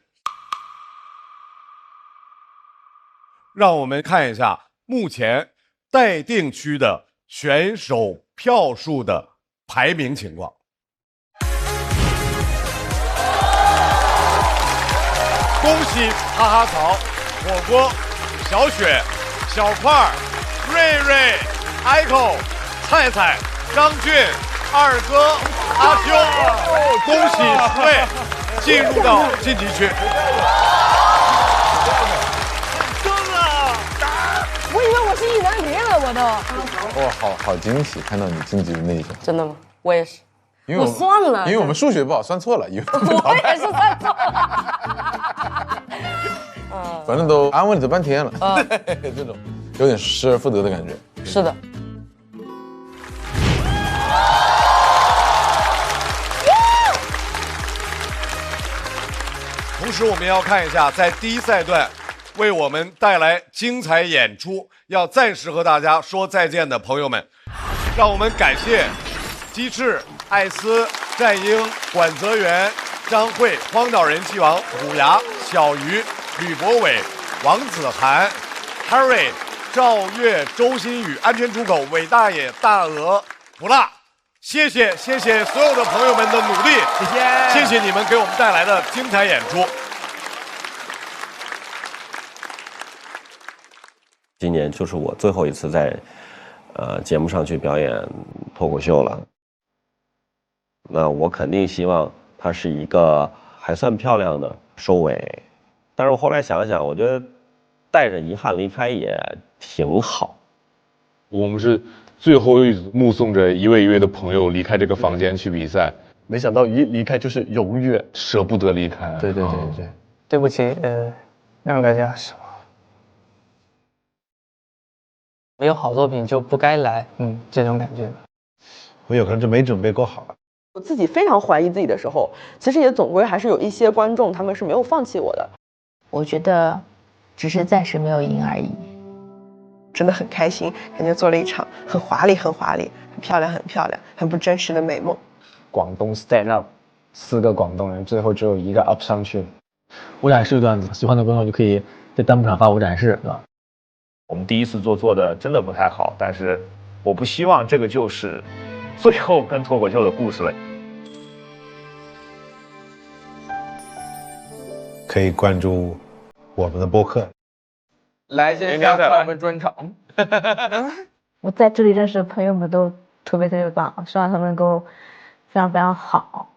Speaker 2: 让我们看一下目前待定区的选手票数的排名情况。恭喜哈哈草火锅、小雪、小块、瑞瑞、Echo、菜菜、张俊、二哥、阿修，恭喜10位进入到晋级区。
Speaker 23: 我以为我是意难平了，我都。
Speaker 9: 哇，好惊喜，看到你晋级的那一天。
Speaker 23: 真的吗？我也是。
Speaker 9: 因为
Speaker 23: 我算了，
Speaker 9: 因为我们数学不好，算错了，以为
Speaker 23: 我也是算错了。
Speaker 9: 反正都安慰了这半天了，这种有点失而复得的感觉。
Speaker 23: 是的。
Speaker 2: 同时，我们要看一下在第一赛段为我们带来精彩演出，要暂时和大家说再见的朋友们，让我们感谢鸡翅、艾斯、战英、管泽元、张慧、荒岛人气王、虎牙、小鱼、吕博伟、王子涵、Harry、赵月、周新宇、安全出口、伟大爷、大鹅、不辣。谢谢所有的朋友们的努力，谢谢你们给我们带来的精彩演出。
Speaker 12: 今年就是我最后一次在节目上去表演脱口秀了。那我肯定希望它是一个还算漂亮的收尾，但是我后来想想，我觉得带着遗憾离开也挺好。
Speaker 13: 我们是最后一组目送着一位一位的朋友离开这个房间去比赛，
Speaker 14: 没想到一离开就是永远，
Speaker 13: 舍不得离开。
Speaker 14: 对，
Speaker 19: 对不起，让大家失望。没有好作品就不该来，这种感觉。
Speaker 24: 我有可能就没准备够好。
Speaker 25: 我自己非常怀疑自己的时候，其实也总归还是有一些观众他们是没有放弃我的。
Speaker 26: 我觉得只是暂时没有赢而已。
Speaker 25: 真的很开心，感觉做了一场很华丽、很漂亮、很不真实的美梦。
Speaker 21: 广东 stand up，4个广东人，最后只有一个 up 上去。无展示段子，喜欢的观众就可以在弹幕上发无展示，对吧？
Speaker 27: 我们第一次做的真的不太好，但是我不希望这个就是最后跟脱口秀的故事了。
Speaker 24: 可以关注我们的播客。
Speaker 19: 来线下看我们专场。
Speaker 26: 我在这里认识的朋友们都特别棒，希望他们能够非常好。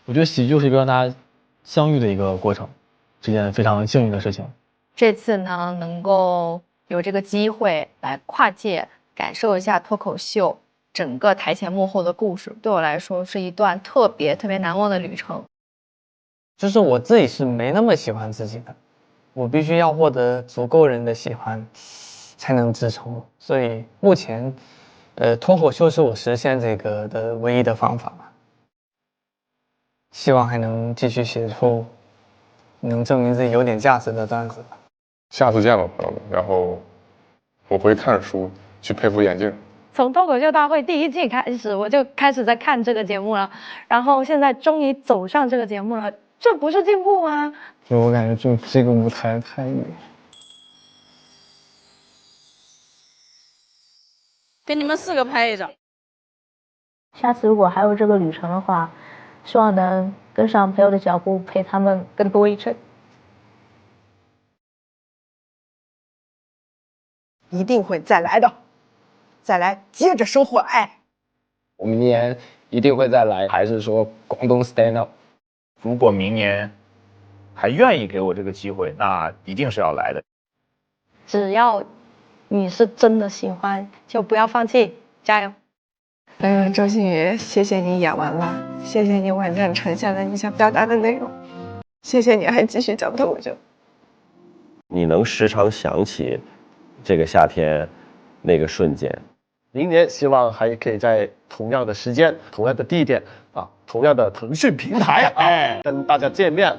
Speaker 21: 我觉得喜剧就是一个让大家相遇的一个过程，是件非常幸运的事情。
Speaker 28: 这次呢，能够有这个机会来跨界感受一下脱口秀整个台前幕后的故事，对我来说是一段特别难忘的旅程。
Speaker 19: 就是我自己是没那么喜欢自己的，我必须要获得足够人的喜欢才能支撑我，所以目前脱口秀是我实现这个的唯一的方法吧。希望还能继续写出能证明自己有点价值的段子吧。
Speaker 13: 下次见吧，朋友们。然后我会看书，去配副眼镜。
Speaker 26: 从脱口秀大会第1季开始，我就开始在看这个节目了，然后现在终于走上这个节目了，这不是进步吗？
Speaker 19: 就我感觉，就这个舞台太美。
Speaker 23: 给你们4个拍一张。
Speaker 26: 下次如果还有这个旅程的话，希望能跟上朋友的脚步，陪他们更多一程。
Speaker 25: 一定会再来的，再来接着收获爱。
Speaker 21: 我明年一定会再来，还是说广东 stand up？
Speaker 27: 如果明年还愿意给我这个机会，那一定是要来的。
Speaker 26: 只要你是真的喜欢，就不要放弃，加油！
Speaker 25: 周星宇，谢谢你演完了，谢谢你完整呈现了你想表达的内容，谢谢你还继续讲脱口秀。
Speaker 12: 你能时常想起这个夏天那个瞬间。
Speaker 14: 明年希望还可以在同样的时间、同样的地点啊、同样的腾讯平台跟大家见面。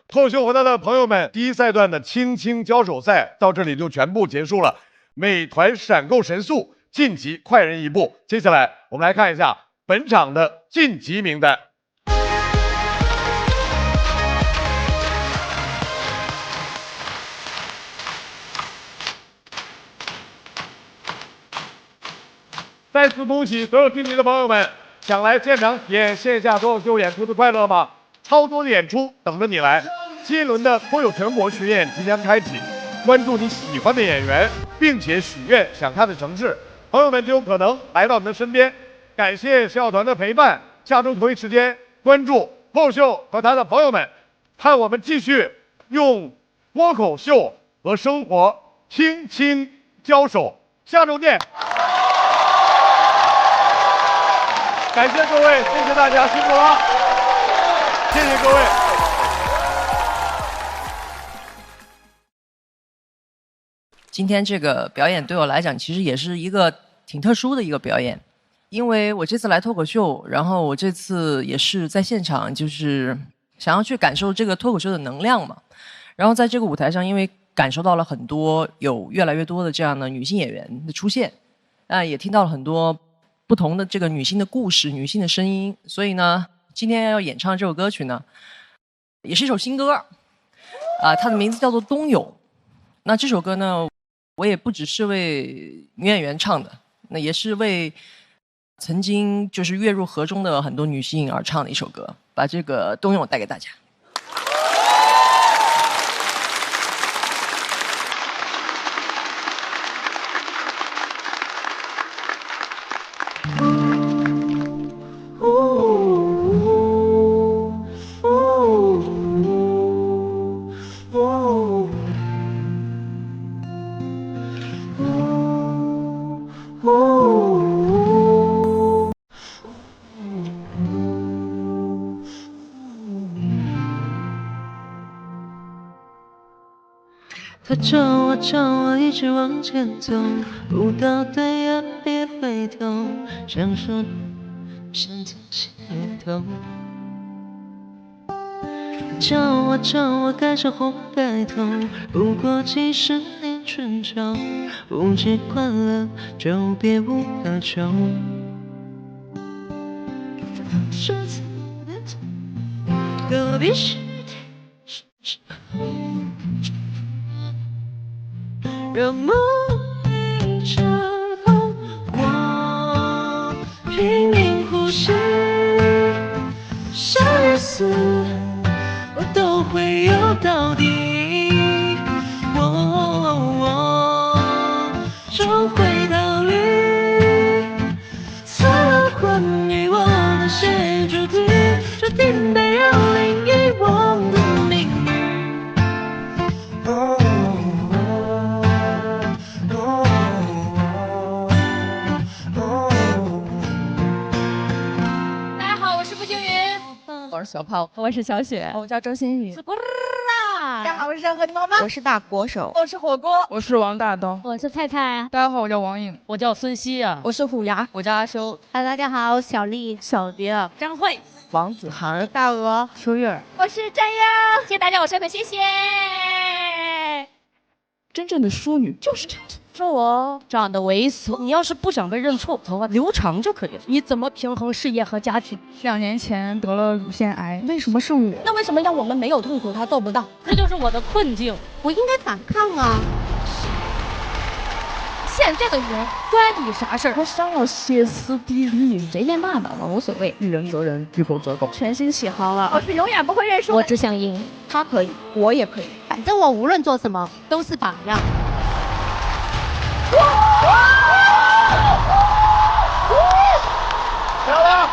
Speaker 2: 脱口秀活动的朋友们，第1赛段的轻轻交手赛到这里就全部结束了。美团闪购神速晋级快人一步。接下来我们来看一下本场的晋级名单。在
Speaker 1: 再次恭喜所有听节的朋友们，想来现场体验线下脱口秀演出的快乐吗？超多的演出等着你来，新一轮的颇有成果巡演即将开启，关注你喜欢的演员，并且许愿想看的城市，朋友们就有可能来到你的身边。感谢小团的陪伴，下周同一时间关注脱口秀和他的朋友们，看我们继续用脱口秀和生活轻轻交手，下周见。感谢各位，谢谢大家，辛苦了，谢谢各位。
Speaker 7: 今天这个表演对我来讲，其实也是一个挺特殊的一个表演，因为我这次来脱口秀，然后我这次也是在现场，就是想要去感受这个脱口秀的能量嘛。然后在这个舞台上，因为感受到了很多有越来越多的这样的女性演员的出现，也听到了很多不同的这个女性的故事、女性的声音，所以呢，今天要演唱这首歌曲呢，也是一首新歌，它的名字叫做《冬泳》。那这首歌呢，我也不只是为女演员唱的，那也是为曾经就是跃入河中的很多女性而唱的一首歌，把这个冬泳带给大家。
Speaker 8: 他叫我一直往前走，不到对岸别回头，想说想停歇头。叫我盖上红盖头，不过几十年春秋，不习惯了就别无可求。说自的痛，可必须让梦一场空，我拼命呼吸，生与死我都会有到底，我终会逃离，测魂遗忘那些主题，注定得要另遗忘的命运。
Speaker 28: 我是小泡，我是小雪，我叫周新宇。
Speaker 26: 大家好，我是山河的妈妈，
Speaker 28: 我是大国手，
Speaker 26: 我是火锅，
Speaker 28: 我是王大东，
Speaker 26: 我是菜菜。
Speaker 28: 大家好，我叫王颖，
Speaker 26: 我叫孙熙啊，
Speaker 28: 我是虎牙，我叫阿修。
Speaker 26: 大家好，小丽、小蝶、张慧、
Speaker 28: 王子涵、大鹅、秋月，
Speaker 26: 我是张央。谢谢大家，我是可，谢谢。
Speaker 28: 真正的淑女就是这样。
Speaker 26: 说我长得猥琐，你要是不想被认错，头发留长就可以了。你怎么平衡事业和家庭
Speaker 28: ？2年前得了乳腺癌，为什么是我？
Speaker 23: 那为什么让我们没有痛苦，他做不到？
Speaker 26: 这就是我的困境，
Speaker 23: 我应该反抗啊！
Speaker 26: 现在的人关你啥事儿？
Speaker 28: 我想要歇斯底里，
Speaker 26: 随便骂吧，我无所谓。
Speaker 28: 一人则人，一口则狗。
Speaker 26: 全心喜好了，我是永远不会认输。
Speaker 28: 我只想赢，他可以，我也可以。
Speaker 26: 反正我无论做什么都是榜样。
Speaker 28: 漂亮！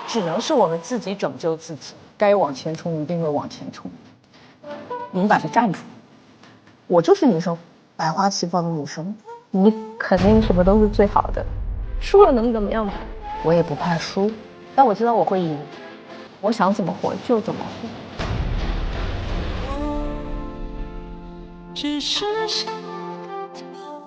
Speaker 28: 只能是我们自己拯救自己，该往前冲一定会往前冲，勇敢的站住。我就是女生，百花齐放的女生，你肯定什么都是最好的，
Speaker 26: 输了能怎么样？
Speaker 28: 我也不怕输，但我知道我会赢，我想怎么活就怎么活。
Speaker 8: 只是想那条河。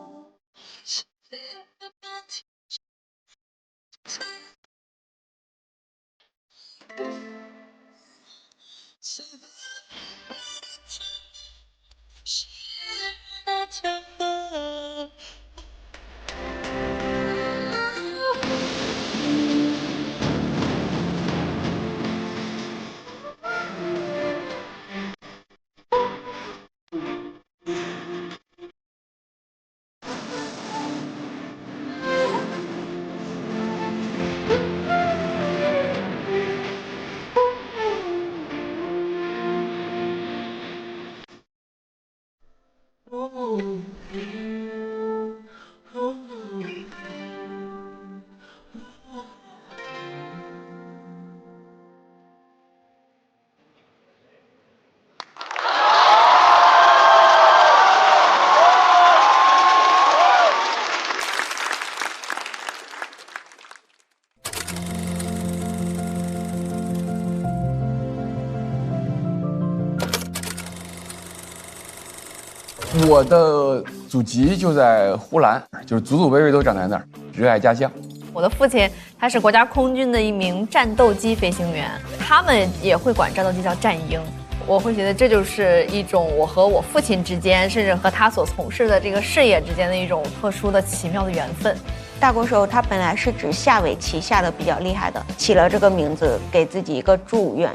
Speaker 3: 我的祖籍就在呼兰，就是祖祖辈辈都长在那儿，热爱家乡。
Speaker 28: 我的父亲他是国家空军的一名战斗机飞行员，他们也会管战斗机叫战鹰。我会觉得这就是一种我和我父亲之间，甚至和他所从事的这个事业之间的一种特殊的奇妙的缘分。
Speaker 4: 大国手他本来是指下围棋下的比较厉害的，起了这个名字给自己一个祝愿。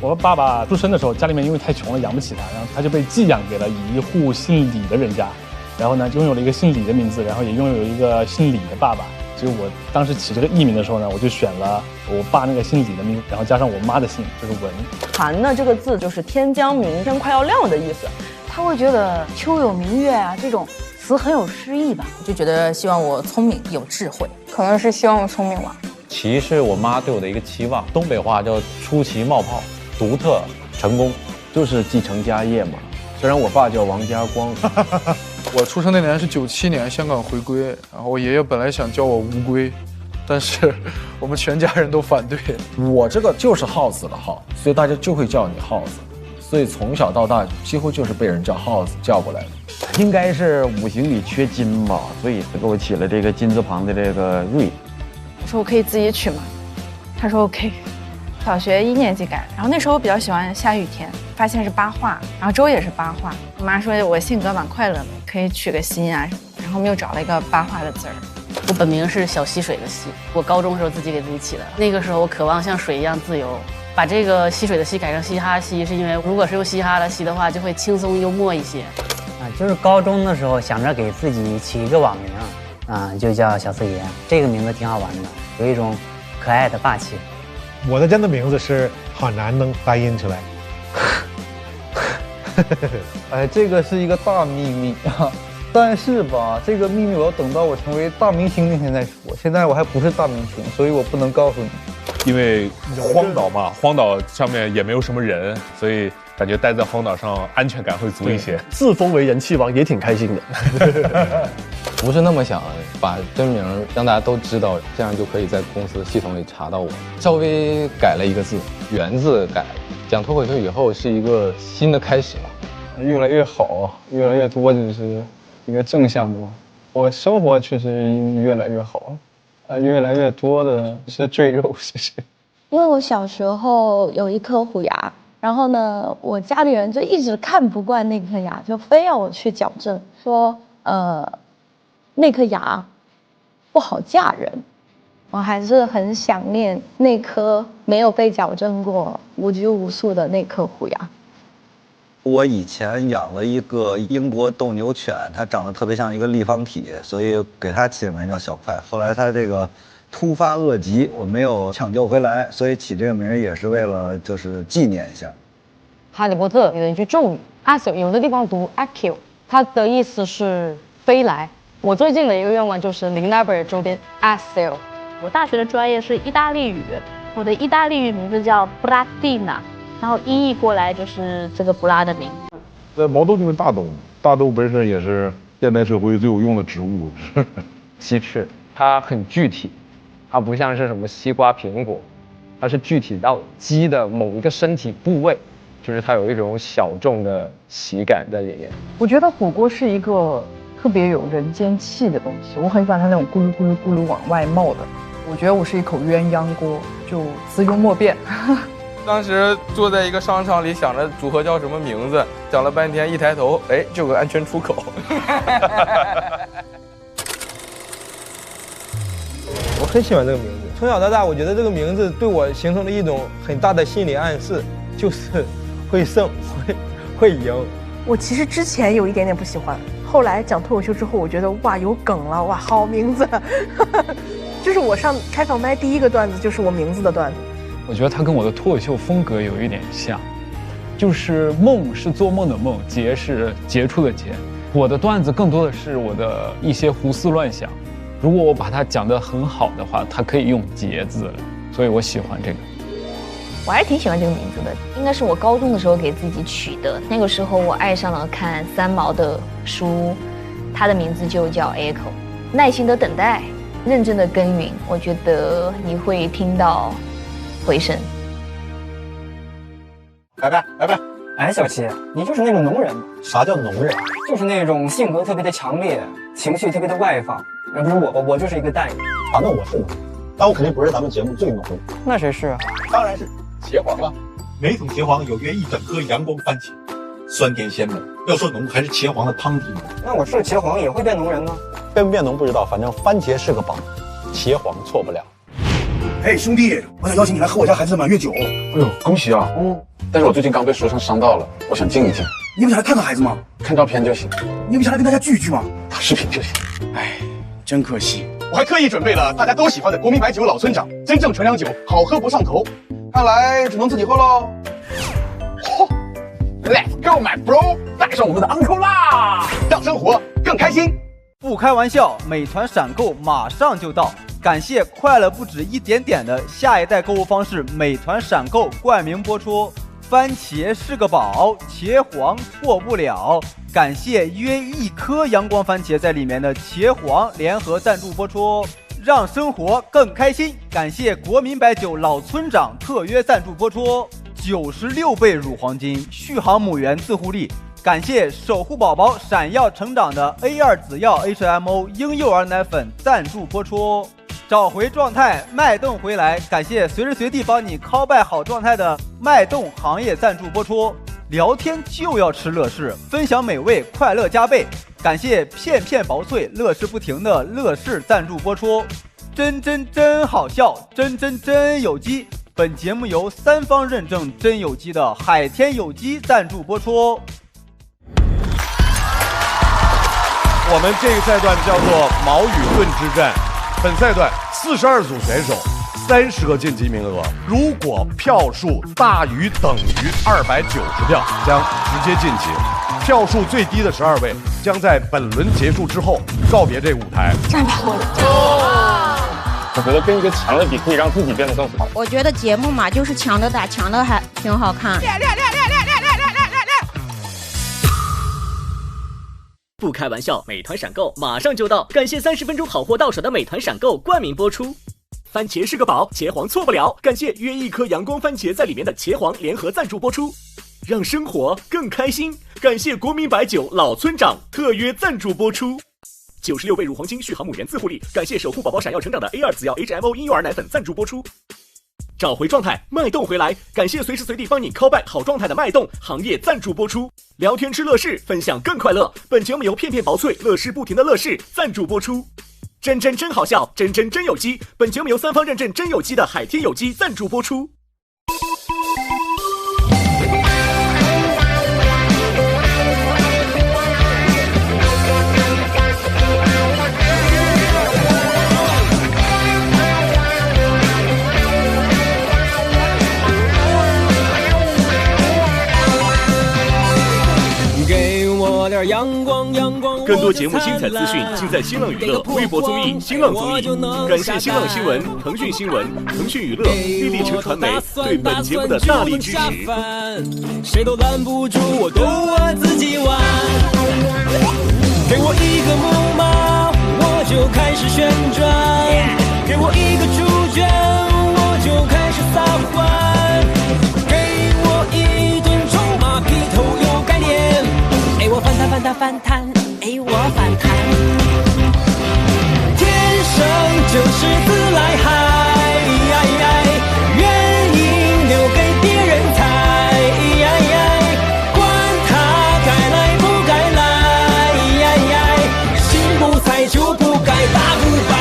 Speaker 10: 我爸爸出生的时候，家里面因为太穷了养不起他，然后他就被寄养给了一户姓李的人家，然后呢拥有了一个姓李的名字，然后也拥有一个姓李的爸爸。所以我当时起这个艺名的时候呢，我就选了我爸那个姓李的名，然后加上我妈的姓，就是文。
Speaker 15: 寒呢这个字就是天将明，天快要亮的意思。他会觉得秋有明月啊这种词很有诗意吧，就觉得希望我聪明有智慧，
Speaker 25: 可能是希望我聪明吧。
Speaker 16: 棋是我妈对我的一个期望，东北话叫出奇冒泡，独特成功，
Speaker 21: 就是继承家业嘛。虽然我爸叫王家光。
Speaker 17: 我出生那年是97年香港回归，然后我爷爷本来想叫我乌龟，但是我们全家人都反对。
Speaker 21: 我这个就是耗子的耗，所以大家就会叫你耗子，所以从小到大几乎就是被人叫耗子叫过来的。
Speaker 20: 应该是五行里缺金吧，所以给我起了这个金字旁的这个瑞。
Speaker 25: 我说我可以自己取吗？他说 OK。小学1年级改，然后那时候我比较喜欢下雨天，发现是八画，然后周也是八画。我妈说我性格蛮快乐的，可以取个心啊，然后我们又找了一个八画的字儿。
Speaker 22: 我本名是小溪水的溪，我高中时候自己给自己起的。那个时候我渴望像水一样自由，把这个溪水的溪改成嘻哈溪，是因为如果是用嘻哈的溪的话，就会轻松幽默一些。
Speaker 29: 就是高中的时候想着给自己起一个网名，就叫小四爷，这个名字挺好玩的，有一种可爱的霸气。
Speaker 24: 我的真的名字是好难能发音出来。
Speaker 30: 哎，这个是一个大秘密啊，但是吧，这个秘密我要等到我成为大明星那天再说。现在我还不是大明星，所以我不能告诉你。
Speaker 13: 因为荒岛嘛，荒岛上面也没有什么人，所以感觉待在荒岛上安全感会足一些。
Speaker 14: 自封为人气王也挺开心的。
Speaker 21: 不是那么想把真名让大家都知道，这样就可以在公司系统里查到我。稍微改了一个字，元字改了。讲脱口秀以后是一个新的开始吧，
Speaker 30: 越来越好，越来越多，就是一个正向的。我生活确实越来越好，越来越多的是赘肉，谢谢。
Speaker 23: 因为我小时候有一颗虎牙，然后呢，我家里人就一直看不惯那颗牙，就非要我去矫正，说那颗牙不好嫁人。我还是很想念那颗没有被矫正过、无拘无束的那颗虎牙。
Speaker 31: 我以前养了一个英国斗牛犬，它长得特别像一个立方体，所以给它起的名叫小快。后来它这个突发恶疾，我没有抢救回来，所以起这个名也是为了就是纪念一下。
Speaker 26: 哈利波特有一句咒语 ，Asil 有的地方读 Akil， 它的意思是飞来。我最近的一个愿望就是林纳贝尔周边 Asil。
Speaker 32: 我大学的专业是意大利语，我的意大利语名字叫布拉蒂娜，然后音译过来就是这个布拉的名。
Speaker 33: 毛豆就是大豆，大豆本身也是现代社会最有用的植物。
Speaker 21: 鸡翅它很具体，它不像是什么西瓜、苹果，它是具体到鸡的某一个身体部位，就是它有一种小众的喜感在里面。
Speaker 34: 我觉得火锅是一个特别有人间气的东西，我很喜欢它那种咕噜咕噜咕噜往外冒的。我觉得我是一口鸳鸯锅，就雌雄莫辨。
Speaker 21: 当时坐在一个商场里，想着组合叫什么名字，想了半天，一抬头，哎，就有个安全出口。
Speaker 30: 我很喜欢这个名字，从小到大，我觉得这个名字对我形成了一种很大的心理暗示，就是会胜，会赢。
Speaker 34: 我其实之前有一点点不喜欢，后来讲脱口秀之后，我觉得哇有梗了，哇好名字。就是我上开放麦第一个段子就是我名字的段子。
Speaker 35: 我觉得他跟我的脱口秀风格有一点像，就是梦是做梦的梦，杰是杰出的杰。我的段子更多的是我的一些胡思乱想，如果我把它讲得很好的话，它可以用杰字，所以我喜欢这个。
Speaker 28: 我还是挺喜欢这个名字的，应该是我高中的时候给自己取的。那个时候我爱上了看三毛的书，他的名字就叫 Echo。耐心的等待，认真的耕耘，我觉得你会听到回声。
Speaker 24: 拜拜拜拜
Speaker 1: 哎，小七，你就是那种农人。
Speaker 2: 啥叫农人？
Speaker 1: 就是那种性格特别的强烈，情绪特别的外放。要不是我就是一个蛋。
Speaker 2: 反正我是农，但我肯定不是咱们节目最农的。
Speaker 1: 那谁是啊？
Speaker 2: 当然是茄黄了。每桶茄黄有约1整颗阳光番茄，酸甜鲜美。要说农，还是茄黄的汤底浓。
Speaker 1: 那我吃茄黄也会变农人吗？
Speaker 2: 变不变农不知道，反正番茄是个宝，茄黄错不了。
Speaker 3: 哎，兄弟，我想邀请你来喝我家孩子的满月酒。
Speaker 17: 哎呦，恭喜啊！但是我最近刚被书生伤到了，我想静一静。
Speaker 3: 你不想来看看孩子吗？
Speaker 17: 看照片就行。
Speaker 3: 你不想来跟大家聚一聚吗？
Speaker 17: 打视频就行。
Speaker 3: 哎，真可惜。我还特意准备了大家都喜欢的国民白酒老村长，真正纯粮酒，好喝不上头。看来只能自己喝喽。Let's go, my bro！ 带上我们的 Uncle 啦，让生活更开心。
Speaker 4: 不开玩笑，美团闪购马上就到。感谢快乐不止一点点的下一代购物方式美团闪购冠名播出。番茄是个宝，茄黄错不了。感谢约1颗阳光番茄在里面的茄黄联合赞助播出，让生活更开心。感谢国民白酒老村长特约赞助播出，96倍乳黄金，续航母源自护力。感谢守护宝宝闪耀成长的 A2 紫药 HMO 婴幼儿奶粉赞助播出。找回状态，脉动回来。感谢随时随地帮你 call back 好状态的脉动行业赞助播出。聊天就要吃乐事，分享美味，快乐加倍。感谢片片薄脆，乐事不停的乐事赞助播出。真好笑，真有机。本节目由3方认证真有机的海天有机赞助播出。
Speaker 5: 我们这个赛段叫做矛与盾之战。本赛段42组选手，30个晋级名额。如果票数大于等于290票，将直接晋级。票数最低的12位将在本轮结束之后告别这个舞台。
Speaker 23: 站吧，
Speaker 6: 我觉得跟一个强的比，可以让自己变得更好。
Speaker 23: 我觉得节目嘛，就是强的打强的，还挺好看。
Speaker 7: 不开玩笑，美团闪购马上就到，感谢30分钟好货到手的美团闪购冠名播出。番茄是个宝，茄黄错不了，感谢约1颗阳光番茄在里面的茄黄联合赞助播出，让生活更开心。感谢国民白酒老村长特约赞助播出。96倍乳黄金续航母源自护力，感谢守护宝宝闪耀成长的 A2 紫药 HMO 婴幼儿奶粉赞助播出。找回状态，脉动回来，感谢随时随地帮你 call back 好状态的脉动行业赞助播出。聊天吃乐事，分享更快乐。本节目由片片薄脆乐事不停的乐事赞助播出。真好笑，真有机。本节目由3方认证真有机的海天有机赞助播出。阳光，更多节目精彩资讯尽在新浪娱乐微博综艺、新浪综艺。感谢新浪新闻、腾讯新闻、腾讯娱乐、立地城传媒对本节目的大力支持。
Speaker 8: 谁都拦不住我，都我自己玩。给我一个木马，我就开始旋转；给我一个主角，我就开始撒欢；给我一顿筹码，劈头有概念。我反弹，我反弹，天生就是自来嗨，原因留给别人猜，管他该来不该来，心不菜就不该打不败。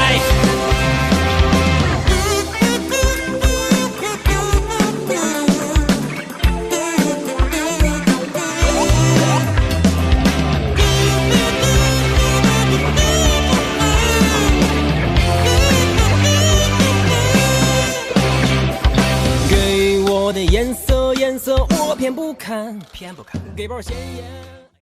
Speaker 8: 颜色，我偏不看，给包鲜艳。